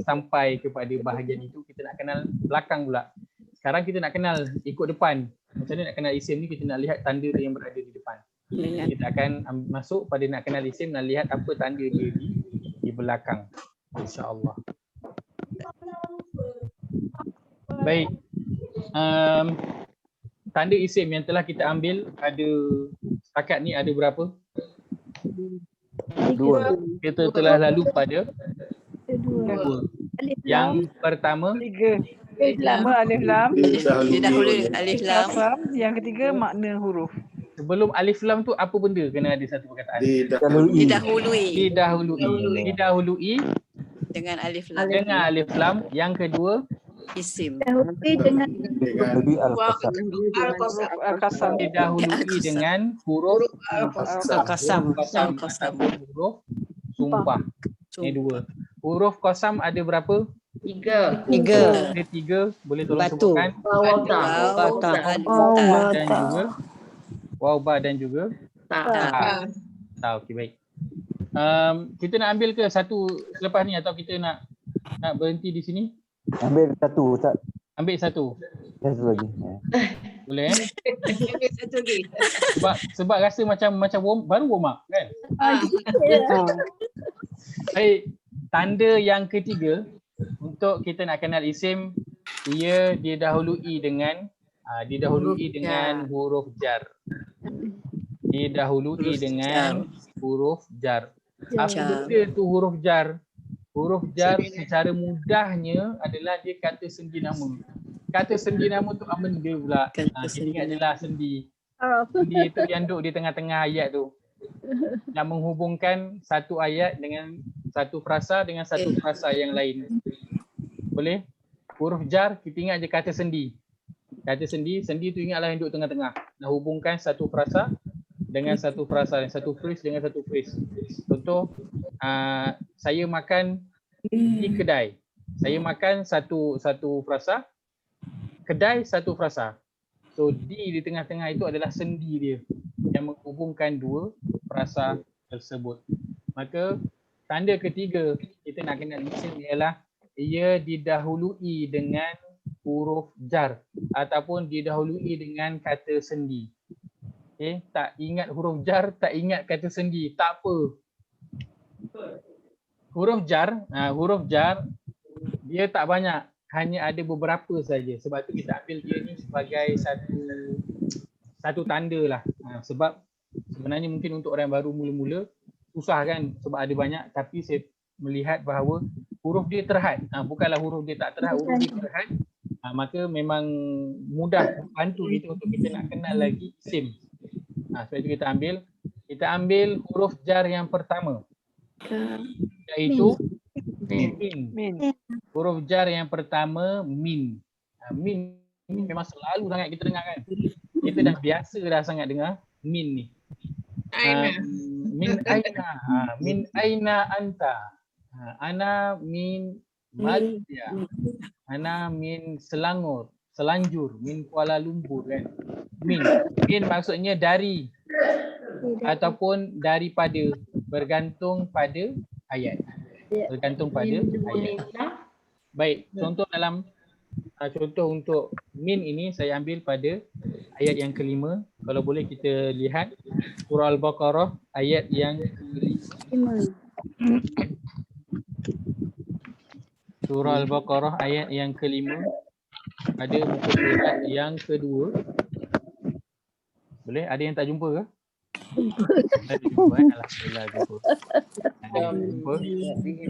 sampai kepada bahagian itu. Kita nak kenal belakang pula. Sekarang kita nak kenal ikut depan. Macam mana nak kenal isim ni, kita nak lihat tanda dia yang berada di depan. Kita akan masuk pada nak kenal isim, nak lihat apa tanda dia di belakang. InsyaAllah. Baik. Tanda isim yang telah kita ambil ada setakat ni ada berapa? 2. Kita telah lalu pada 2. Yang pertama 3. Alif lam. Didahului alif lam. Yang ketiga makna huruf. Sebelum alif lam tu apa benda kena ada satu perkataan? Didahului. Didahului Dengan alif lam. Dengan alif lam. Yang kedua isim. Didahului dengan Al-Qasam. Didahului dengan huruf Al-Qasam. Huruf sumpah. Ini 2. Huruf qasam ada berapa? 3. Ada 3. Boleh tolong sebutkan? Waw, ba dan juga ta. Okey, baik. Kita nak ambil ke satu selepas ni atau kita nak berhenti di sini? Ambil satu, Ustaz. Ambil satu. Satu lagi. Boleh Ambil satu lagi. Sebab rasa macam baru warm up kan? Baik, tanda yang ketiga untuk kita nak kenal isim, ia didahului dengan huruf jar. Didahului dengan huruf jar. Apa benda tu huruf jar? Huruf jar secara mudahnya adalah dia kata sendi nama. Kata sendi nama tu apa benda pula? Kita ingat je lah sendi. Sendi itu yang duduk di tengah-tengah ayat tu. Nak menghubungkan satu ayat dengan satu frasa dengan satu frasa yang lain. Boleh? Huruf jar kita ingat je kata sendi. Kata sendi tu ingatlah yang duduk tengah-tengah. Nak hubungkan satu frasa dengan satu frasa dan satu phrase dengan satu phrase. Contoh, saya makan di kedai. Saya makan satu frasa, kedai satu frasa. So di tengah-tengah itu adalah sendi dia yang menghubungkan dua frasa tersebut. Maka tanda ketiga kita nak kenal isim ialah ia didahului dengan huruf jar ataupun didahului dengan kata sendi. Okay, tak ingat huruf jar, tak ingat kata sendi, tak apa. Huruf jar dia tak banyak, hanya ada beberapa saja. Sebab tu kita ambil dia ni sebagai satu tanda lah. Sebab sebenarnya mungkin untuk orang baru mula-mula susah kan sebab ada banyak, tapi saya melihat bahawa huruf dia terhad. Bukanlah huruf dia tak terhad, huruf dia terhad. Maka memang mudah bantu kita untuk kita nak kenal lagi isim. Sebab itu kita ambil huruf jar yang pertama, iaitu min. Huruf jar yang pertama min. Min ni memang selalu sangat kita dengar kan. Kita dah biasa dah sangat dengar min ni. Min aina. Min aina anta. Ana min Malaysia. Ana min Selangor, Selanjur, min Kuala Lumpur kan. Min maksudnya dari ataupun daripada, bergantung pada ayat. Bergantung pada ayat. Baik, contoh untuk min ini saya ambil pada ayat yang kelima. Kalau boleh kita lihat surah Al-Baqarah ayat yang kelima. Surah Al-Baqarah ayat yang kelima pada muka surat yang kedua. Boleh? Ada yang tak jumpa ke? Ada jumpa, alhamdulillah jumpa. Ada jumpa.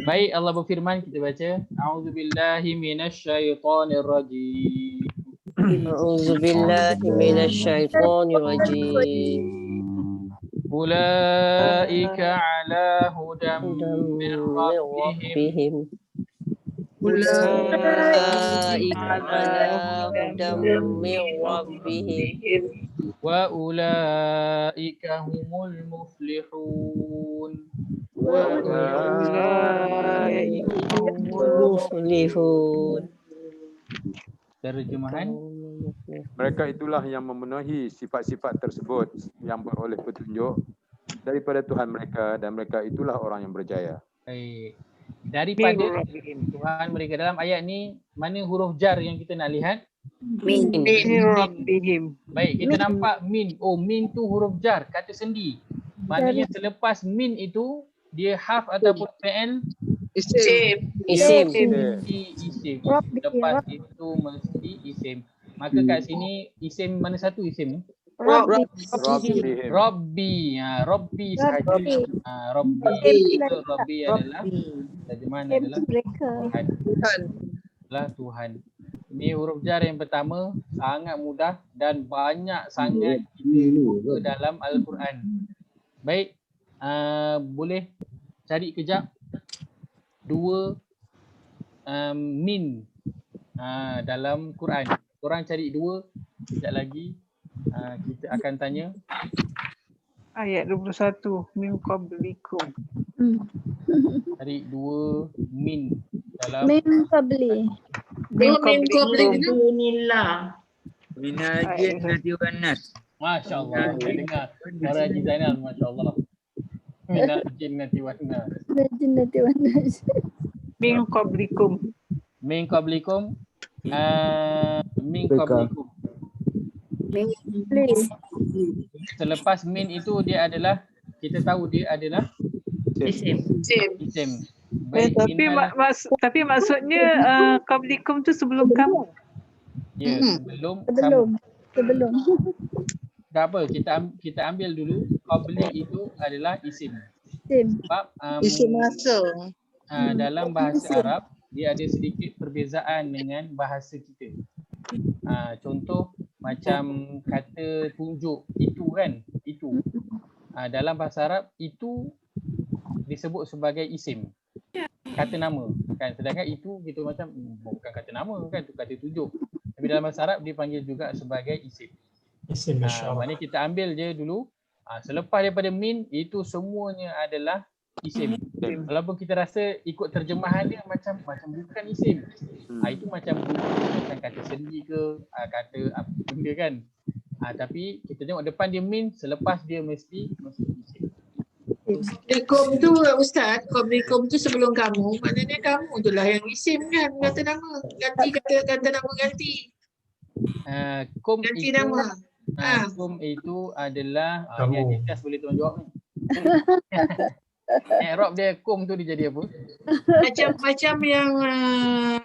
Baik, Allah berfirman, kita baca. A'udzubillahi minasyaitonirrajim. A'udzubillahi minasyaitonirrajim. Ulaika ala hudam min rabbihim. Ulaika ala hudam min rabbihim. Wa ulaika humul muflihun. Wa ulaika humul muflihun. Terjemahan. Mereka itulah yang memenuhi sifat-sifat tersebut yang beroleh petunjuk daripada Tuhan mereka, dan mereka itulah orang yang berjaya. Baik. Daripada Tuhan mereka, dalam ayat ni mana huruf jar yang kita nak lihat? Min. Baik, kita nampak min. Oh, min tu huruf jar, kata sendi. Maknanya selepas min itu dia harf ataupun fi'il Isim. Isim. Isim. Lepas itu mesti isim. Maka kat sini isim mana satu isim? Rabbi. Rabbi. Rabbi sahaja. Rabbi. Rabbi adalah terjemahan adalah Tuhan. Tuhan. Ini huruf jar yang pertama, sangat mudah dan banyak sangat kita jumpa dalam Al-Quran. Baik, boleh cari kejap dua min dalam Quran. Korang cari dua, sekejap lagi kita akan tanya. Ayat 21 min qablikum. Cari dua min dalam Min qabli. Min qablikum. Dunillah. Minajin Nabi Wanas. Masya-Allah. Saya dengar suara Haji Zainal, masya-Allah. Minajin Nabi Wanas. Jinnati wan nas. Min qablikum. Min qablikum. Min qablikum. Please. Selepas min itu dia adalah, kita tahu dia adalah Isim. Baik, Tapi maksudnya qablikum tu sebelum kamu. Ya, sebelum. Tak apa, kita ambil dulu qabli itu adalah isim. Sebab Isim masa. dalam bahasa Arab dia ada sedikit perbezaan dengan bahasa kita. Contoh macam kata tunjuk itu kan, itu. Dalam bahasa Arab itu disebut sebagai isim. Kata nama kan, sedangkan itu kita macam bukan kata nama kan, itu kata tunjuk. Tapi dalam bahasa Arab dipanggil juga sebagai isim. Isim, masya-Allah. Maknanya kita ambil je dulu, selepas daripada min itu semuanya adalah isim. Walaupun kita rasa ikut terjemahan dia macam bukan isim. Itu macam kata sendi ke, kata apa benda kan. Tapi kita tengok depan dia min, selepas dia mesti isim. Qablikum tu Ustaz, qablikum tu sebelum kamu, maknanya kamu tu lah yang isim kan, kata nama. Ganti kata nama ganti. Kum Ganti itu, nama. kum itu adalah dia Jas boleh tolong jawab ni. I'rab dia kum tu dia jadi apa? Macam yang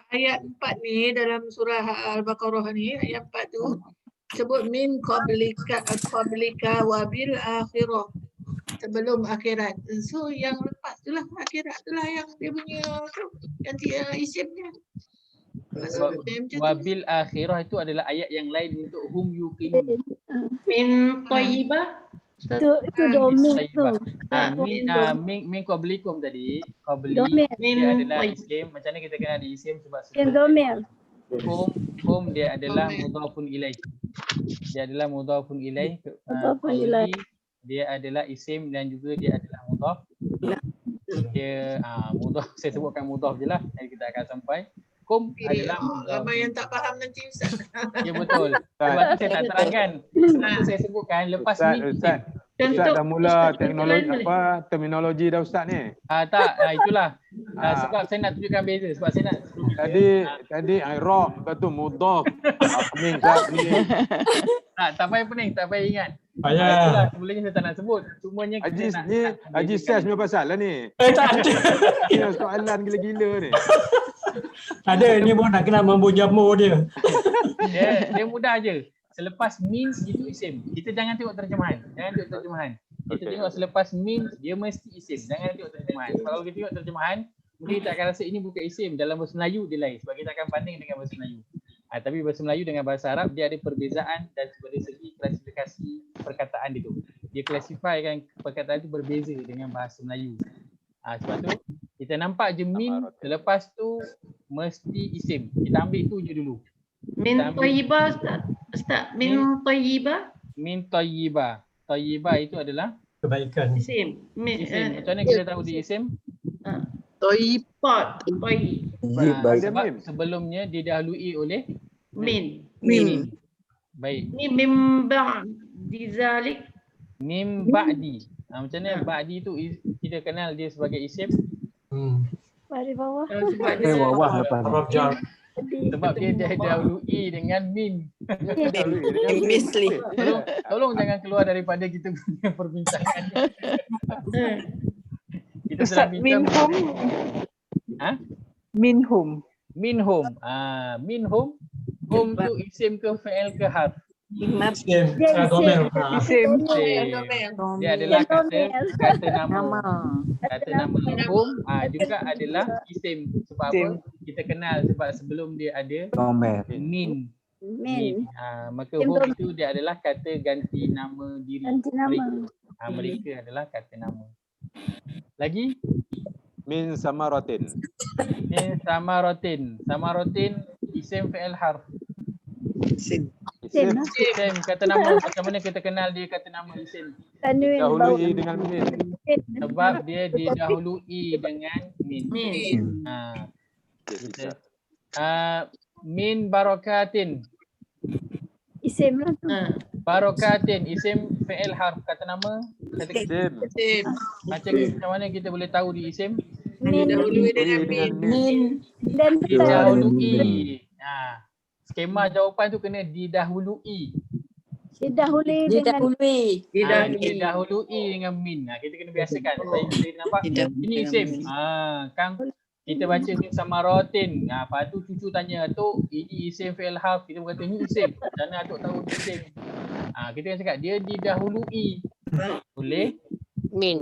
ayat 4 ni dalam surah Al-Baqarah ni, ayat 4 tu sebut min qablika wa bil akhirah, sebelum akhirat. So yang lepas tu lah, akhirat tu lah yang dia punya tu, ganti isimnya. Wabil akhirah itu adalah ayat yang lain untuk hum yuqinun. Min thayyibah. Itu domain tu. Min qablikum tadi, qabli Domain. dia adalah isim. Macam mana kita kenal di isim sebab Domain. hum dia adalah mudhafun ilaih. Dia adalah mudhafun ilaih. Mudhafun ilaih. Dia adalah isim dan juga dia adalah mudhaf. Dia mudhaf, saya sebutkan mudhaf je lah, nanti kita akan sampai. Kum adalah mudhaf. Ramai yang tak faham nanti Ustaz. Ya betul. Sebab tu saya tak terangkan. Sebab tu saya sebutkan lepas ni. Ustaz dah mula teknologi terminologi dah Ustaz ni. Tak, itulah. Sebab saya nak tunjukkan beza. Sebab saya nak Tadi i'rab, lepas tu mudhaf. Pening Ustaz ni. Tak payah pening, tak payah ingat. Payah. Sebelumnya saya tak nak sebut. Cumanya kita Haji Ses punya pasal lah ni. Tak ada. Ini soalan gila-gila ni. Ada, ni pun nak kena mambu-jambu dia. Dia mudah je. Selepas min itu isim. Kita jangan tengok terjemahan. Kita tengok selepas min, dia mesti isim. Jangan tengok terjemahan. Kalau kita tengok terjemahan, mungkin kita akan rasa ini bukan isim. Dalam bahasa Melayu dia lain. Sebab kita akan banding dengan bahasa Melayu. Tapi bahasa Melayu dengan bahasa Arab dia ada perbezaan dan dari segi klasifikasi perkataan dia tu. Dia klasifikasikan perkataan itu berbeza dengan bahasa Melayu. Sebab tu kita nampak je min, selepas tu mesti isim. Kita ambil tu je dulu. Min tayyibah Ustaz. Min tayyibah. Min tayyibah. Tayyibah itu adalah kebaikan. Isim. Isim. Macam mana kita tahu dia isim? Tayyib. Tayyib. Sebab sebelumnya didahului oleh min. Baik. Ni mim ba'di zalik. Mim ba'di. Macam mana ba'di tu kita kenal dia sebagai isim? Dari bawah. Bawah lepas. Sebab dia didahului dengan min. Misli. Tolong jangan keluar daripada kita punya perbincangan. Kita sedang bincang. Minhum. Minhum. Minhum. Hum tu isim ke fi'il ke harf? Isim. Dia adalah kata nama. Kata nama hum juga adalah isim. Sebab apa? Kita kenal sebab sebelum dia ada min. Maka hum itu dia adalah kata ganti nama diri mereka. Mereka adalah kata nama. Lagi? Min samaratin. Min samaratin. Samaratin isim fi'il harf. Isim kata nama. Macam mana kita kenal dia kata nama isim? Didahului dengan min. Sebab dia didahului dengan min. Min barakatin. Isim lah tu. Barokatin isim fi'il harf kata nama. Isim. Macam mana kita boleh tahu di isim? Didahului dengan min. Dan didahului. Skema jawapan tu kena didahului. Didahului dengan min. Kita kena biasakan. Supaya kita nampak ini isim. Kang kita baca min samaratin. Lepas tu cucu tanya, Tok, ini isim fi'il harf. Kita berkata ini isim. Macam mana Tok tahu ini isim? Kita kan cakap dia didahului oleh min.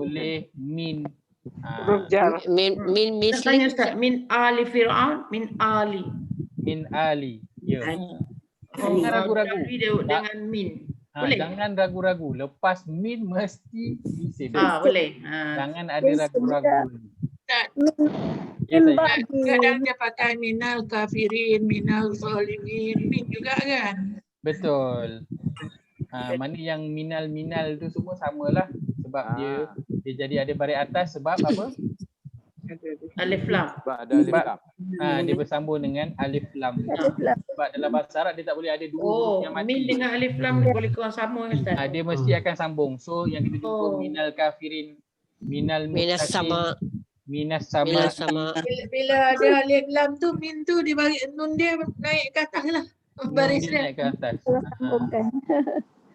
Min misli. Min ali Fir'aun, min ali. Min ali. Ya. Jangan ragu-ragu. Dengan min. Boleh. Jangan ragu-ragu. Lepas min mesti isim. Boleh. Jangan ada ragu-ragu. Kadang dia pakai minal kafirin, minal zalimin, min juga kan? Betul. Mana yang minal tu semua samalah sebab dia jadi ada baris atas sebab apa? Alif lam. Sebab ada alif lam. Dia bersambung dengan alif lam. Sebab dalam bahasa Arab dia tak boleh ada dua huruf yang mati. Min dengan alif lam dia boleh kurang sama Ustaz. Dia mesti akan sambung. So yang kita jumpa minal kafirin, minal sama. Minas sama. Bila ada alif lam tu, min tu dia bagi nun dia naik ke atas lah. Baris dia. Naik ke atas.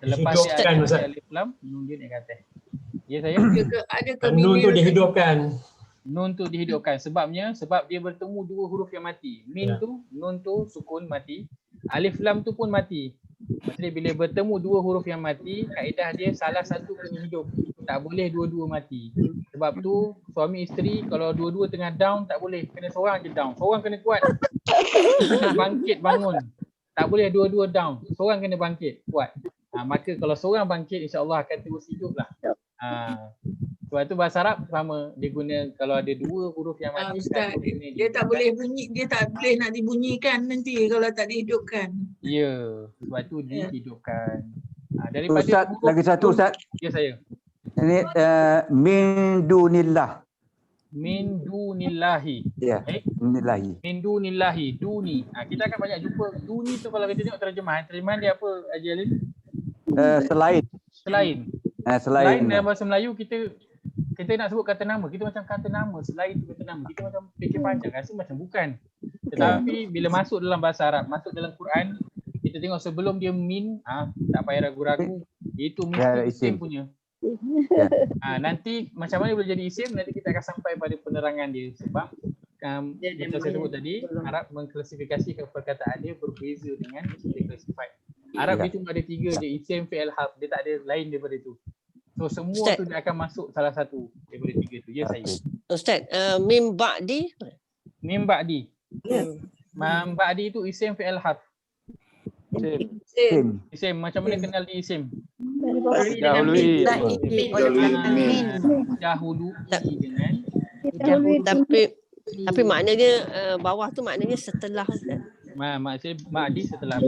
Selepas dia ada alif lam, nun dia naik ke atas. Ya saya? Nun tu dihidupkan. Nun tu dihidupkan. Sebab dia bertemu dua huruf yang mati. Min tu, nun tu sukun mati. Alif lam tu pun mati. Maksudnya bila bertemu dua huruf yang mati, kaedah dia salah satu kena hidup. Tak boleh dua-dua mati. Sebab tu suami isteri kalau dua-dua tengah down tak boleh. Kena seorang je down. Seorang kena kuat. Bangkit bangun. Tak boleh dua-dua down. Seorang kena bangkit kuat. Maka kalau seorang bangkit insya-Allah akan terus hidup lah. Sebab tu bahasa Arab sama. Dia guna kalau ada dua huruf yang mati. Ustaz, dia tak boleh bunyi. Dia tak boleh nak dibunyikan nanti kalau tak dihidupkan. Ya. Sebab tu dihidupkan. Daripada Ustaz, lagi satu Ustaz. Ya saya. Ini min dunillah. Min dunillahi. Ya. Dunillahi. Min dunillahi. Duni. Kita akan banyak jumpa duni tu kalau kita tengok terjemahan. Terjemahan dia apa Haji Alin? Selain. Selain dalam bahasa Melayu kita nak sebut kata nama. Kita macam kata nama. Selain kata nama. Kita macam fikir panjang. Rasa macam bukan. Tetapi bila masuk dalam bahasa Arab, masuk dalam Quran, kita tengok sebelum dia min, tak payah ragu-ragu. Itu mesti isim punya. Nanti macam mana boleh jadi isim, nanti kita akan sampai pada penerangan dia. Sebab macam saya sebut tadi, Arab mengklasifikasikan perkataan dia berbeza dengan dia classified. Arab dia cuma ada tiga je, isim, fi'il, harf. Dia tak ada lain daripada itu. So semua Ustaz. tu dia akan masuk salah satu daripada tiga tu. Ya saya. Ustaz, mim ba'di. Mim ba'di. Hmm. Mim ba'di itu isim fi'il harf. Sim. Isim macam mana kenal di isim? Dahului. Dahului dengan Tapi maknanya bawah tu maknanya setelah Ustaz. maksudnya ba'di setelah.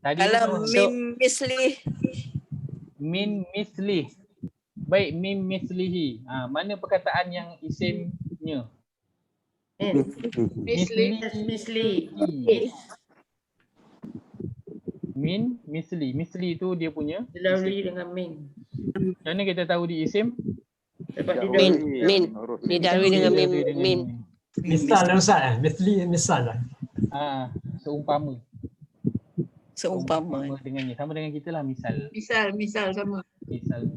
Tadi Kalau mim misli. min misli. Baik, min mislihi. Mana perkataan yang isimnya? Misli. Min misli. Misli itu dia punya. Didahului dengan min. Macam mana kita tahu di isim? Sebab Min. Didahului dengan min. Misal lah Ustaz. Misal lah. Seumpama. Seumpama. Dengannya. Sama dengan kita lah misal. Misal sama. Misal.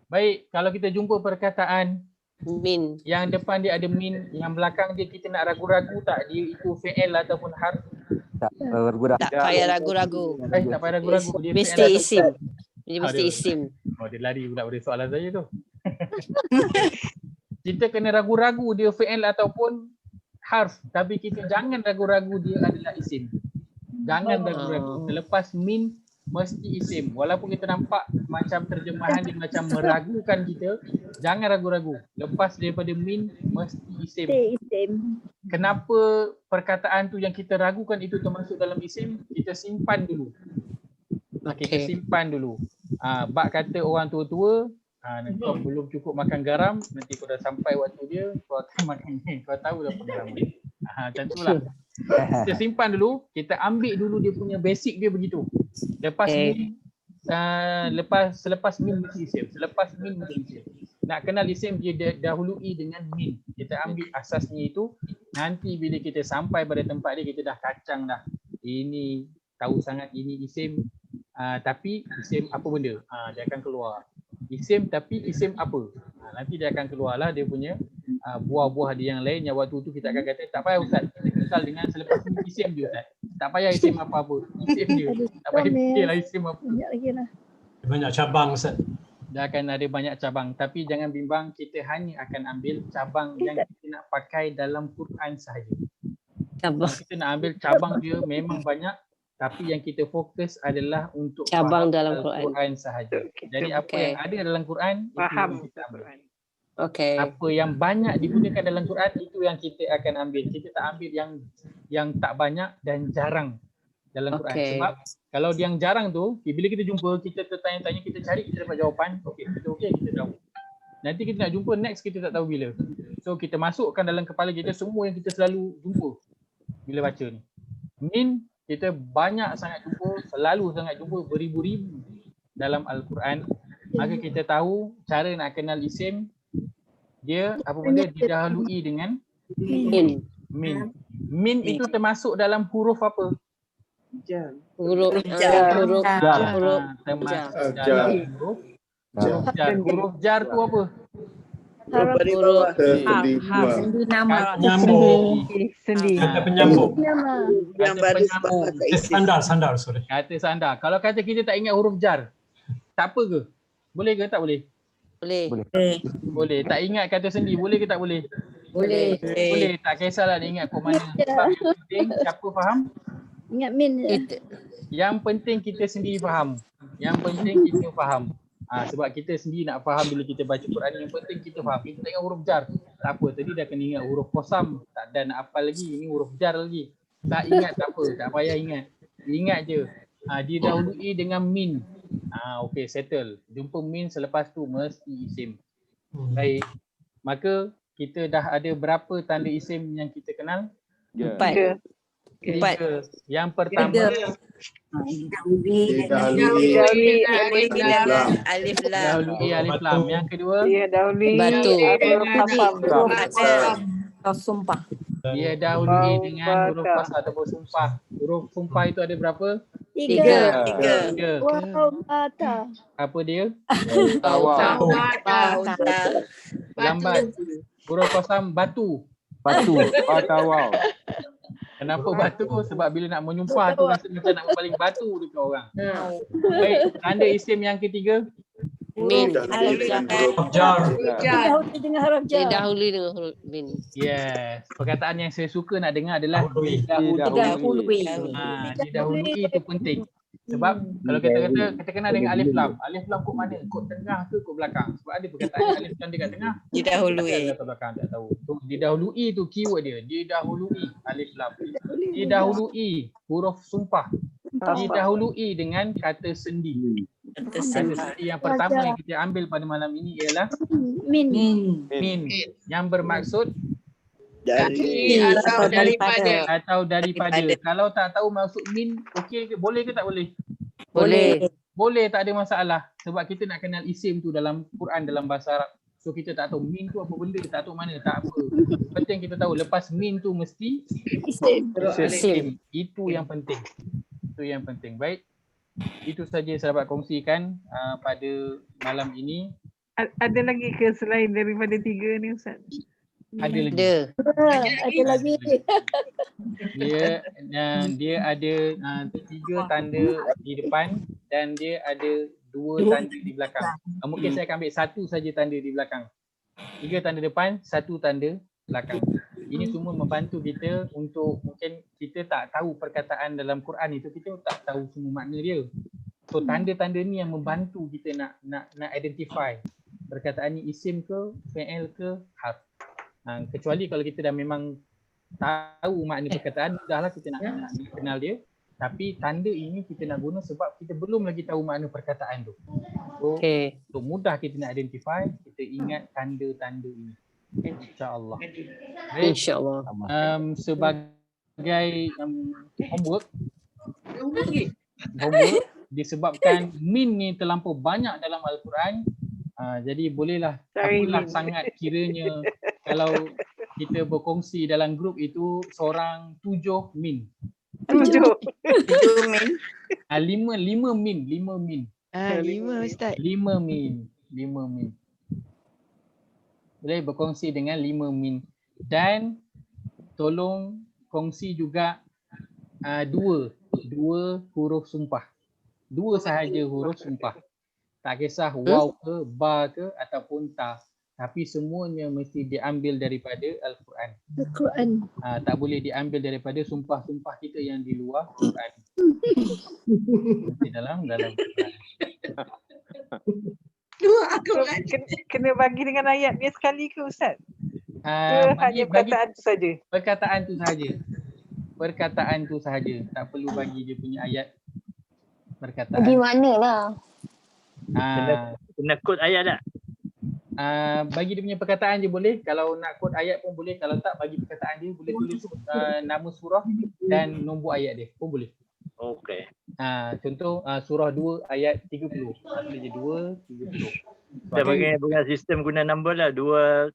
Baik, kalau kita jumpa perkataan min yang depan dia ada min, yang belakang dia kita nak ragu-ragu tak dia itu fi'il ataupun harf? Tak ragu-ragu. Tak payah ragu-ragu. Tak payah ragu-ragu. Dia Mesti fi'il isim. ataupun Dia mesti isim. dia lari pula dari soalan saya tu. Kita kena ragu-ragu dia fi'il ataupun harf, tapi kita jangan ragu-ragu dia adalah isim. Jangan ragu-ragu. Selepas min mesti isim. Walaupun kita nampak macam terjemahan dia macam meragukan kita, jangan ragu-ragu. Lepas daripada min mesti isim. Kenapa perkataan tu yang kita ragukan itu termasuk dalam isim? Kita simpan dulu. Kita simpan dulu. Bak kata orang tua-tua, nanti kau belum cukup makan garam, nanti kau dah sampai waktu dia, kau akan makan ni. Kau tahu dah garam dia. Macam itulah. Kita simpan dulu, kita ambil dulu dia punya basic dia begitu. Lepas min, selepas min mesti isim. Selepas min mesti isim. Nak kenal isim dia dahului dengan min. Kita ambil asasnya itu, nanti bila kita sampai pada tempat dia kita dah kacang dah. Ini tahu sangat ini isim, tapi isim apa benda? Dia akan keluar. Isim tapi isim apa? Nanti dia akan keluarlah dia punya buah-buah dia yang lain yang waktu tu kita akan kata tak payah Ustaz, kita kenal dengan selepas ni isim dia Ustaz. Tak payah isim apa-apa. Isim dia. Tak payah fikirlah isim apa. Banyak cabang Ustaz. Dia akan ada banyak cabang, tapi jangan bimbang, kita hanya akan ambil cabang yang kita nak pakai dalam Quran sahaja. Kita nak ambil cabang dia memang banyak, tapi yang kita fokus adalah untuk cabang faham dalam Quran sahaja. Jadi apa yang ada dalam Quran itu yang kita ambil. Apa yang banyak digunakan dalam Quran itu yang kita akan ambil. Kita tak ambil yang tak banyak dan jarang dalam Quran. Sebab kalau yang jarang tu, bila kita jumpa, kita tertanya-tanya, kita cari, kita dapat jawapan. Kita tahu. Nanti kita nak jumpa next, kita tak tahu bila. So kita masukkan dalam kepala kita semua yang kita selalu jumpa bila baca ni. Min kita banyak sangat jumpa, selalu sangat jumpa, beribu-ribu dalam Al-Quran. Maka kita tahu cara nak kenal isim, dia apa benda didahului dengan min. Min itu termasuk dalam huruf apa? Huruf jar. Huruf jar tu apa? Sendi nama. Sendi. Kata penyambung. Sandar, sorry. Kata sandar. Kalau kata kita tak ingat huruf jar, tak apa ke? Boleh ke tak boleh? Boleh. Tak ingat kata sendi, boleh ke tak boleh? Boleh. Tak kisahlah dia ingat kod mana. Sebab penting siapa faham? Ingat min je. Yang penting kita sendiri faham. Sebab kita sendiri nak faham bila kita baca Quran, yang penting kita faham. Kita tak ingat huruf jar, tak apa. Tadi dah kena ingat huruf qasam, tak ada nak hafal lagi. Ini huruf jar lagi. Tak ingat tak apa, tak payah ingat. Ingat je. Didahului dengan min. Okey, settle. Jumpa min selepas tu mesti isim. Baik. Maka kita dah ada berapa tanda isim yang kita kenal? 4. Yang pertama Dahului alif lam. Yang kedua batu. Sumpah. Dia dahului dengan huruf qasam ataupun sumpah. Huruf sumpah itu ada berapa? 3. Wawata. Apa dia? Lambat. Huruf qasam batu. Batawau. Kenapa batu? Sebab bila nak menyumpah tu rasa macam nak berpaling batu dekat orang. Baik, tanda isim yang ketiga. Min. Huruf jar. Dahulu dengan huruf jar. Didahului dengan huruf min. Yes. Perkataan yang saya suka nak dengar adalah Didahului. Didahului itu penting. Sebab kalau kita kata kita kenal dengan alif lam. Alif lam kod mana? Kod tengah ke kod belakang? Sebab ada perkataan yang alif lam dekat tengah. Didahului. Dekat belakang tak tahu. So, didahului tu keyword dia. Didahului alif lam. Didahului huruf sumpah. Didahului dengan kata sendi. Kata sendi yang pertama yang kita ambil pada malam ini ialah Min. min yang bermaksud Dari atau daripada. Kalau tak tahu maksud min, okey ke? Boleh ke tak boleh? Boleh. Boleh, tak ada masalah. Sebab kita nak kenal isim tu dalam Quran, dalam bahasa Arab. So kita tak tahu min tu apa benda, tak tahu mana, tak apa. Penting kita tahu lepas min tu mesti isim. Itu yang penting. Itu yang penting. Baik. Itu saja saya dapat kongsikan pada malam ini. Ada lagi ke selain daripada 3 ni Ustaz? Ada lagi. Ada lagi. Dia ada 3 tanda di depan dan dia ada 2 tanda di belakang. Mungkin saya akan ambil 1 saja tanda di belakang. 3 tanda depan, 1 tanda belakang. Ini semua membantu kita untuk mungkin kita tak tahu perkataan dalam Quran itu, kita tak tahu semua makna dia. So tanda-tanda ni yang membantu kita nak identify perkataan ni isim ke, fi'il ke, harf. Kecuali kalau kita dah memang tahu makna perkataan, mudahlah kita nak kenal dia. Tapi tanda ini kita nak guna sebab kita belum lagi tahu makna perkataan tu. So, so mudah kita nak identify, kita ingat tanda-tanda ini. InsyaAllah. InsyaAllah. Sebagai homework disebabkan min ni terlampau banyak dalam Al-Quran. Jadi bolehlah apalah sangat kiranya kalau kita berkongsi dalam grup itu seorang 7 min. 7 min. 5 min. 5 Ustaz. 5 min. Boleh berkongsi dengan 5 min. Dan tolong kongsi juga 2 huruf sumpah. 2 sahaja huruf sumpah. Tak kisah waw ke, ba ke ataupun ta. Tapi semuanya mesti diambil daripada Al-Quran. Al-Quran. Tak boleh diambil daripada sumpah-sumpah kita yang di luar Quran. Mesti dalam Quran. Kena bagi dengan ayat dia sekali ke Ustaz? Hanya perkataan tu saja. Perkataan tu sahaja. Tak perlu bagi dia punya ayat perkataan. Bagi mana lah? Kena kod ayat tak? Bagi dia punya perkataan je boleh. Kalau nak kod ayat pun boleh. Kalau tak, bagi perkataan dia boleh tulis nama surah dan nombor ayat dia pun boleh. Okey. Contoh surah 2 ayat 30. Boleh je 2 30. Kita bagi sistem guna number lah 2.20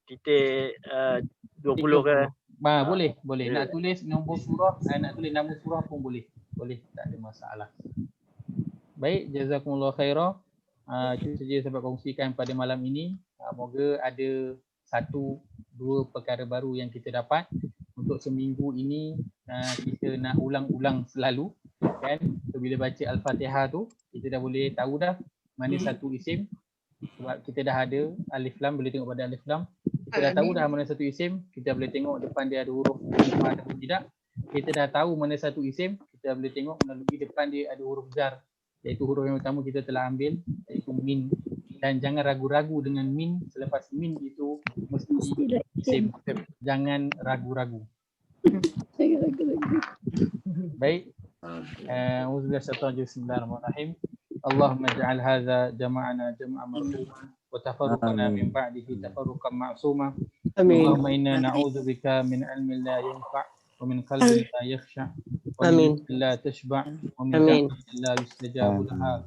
ke. Boleh. Nak tulis nombor surah, nak tulis nama surah pun boleh. Boleh, tak ada masalah. Baik, jazakumullah khairah. Itu saja saya kongsikan pada malam ini. Moga ada 1-2 perkara baru yang kita dapat. Untuk seminggu ini kita nak ulang-ulang selalu, kan? So, bila baca Al-Fatihah tu kita dah boleh tahu dah mana satu isim. Sebab kita dah ada alif lam, boleh tengok pada alif lam. Kita dah tahu dah mana satu isim, kita boleh tengok depan dia ada huruf ataupun tidak. Kita dah tahu mana satu isim, kita boleh tengok melalui depan dia ada huruf jar. Iaitu huruf yang utama kita telah ambil, iaitu min. Dan jangan ragu-ragu dengan min. Selepas min itu mesti isim. Jangan ragu-ragu. Baik. Bismillahirrahmanirrahim. Allahumma ja'al hadza jama'ana jama'an marhuma wa tafarruqana min ba'dihi tafarruqan ma'suma. Allahumma inna na'udzubika min ilmin la yanfa' wa min qalbin la yakhsha' wa min la tashba' wa min da'watin la yustajabu laha.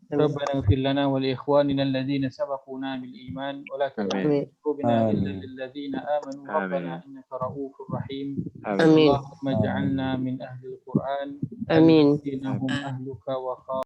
ربنا اغفر لنا ولإخواننا الذين سبقونا بالإيمان ولا تجعل قلوبنا إلا للذين آمنوا ربنا إنك رؤوف رحيم. اللهم اجعلنا من أهل القرآن الذين هم أهلك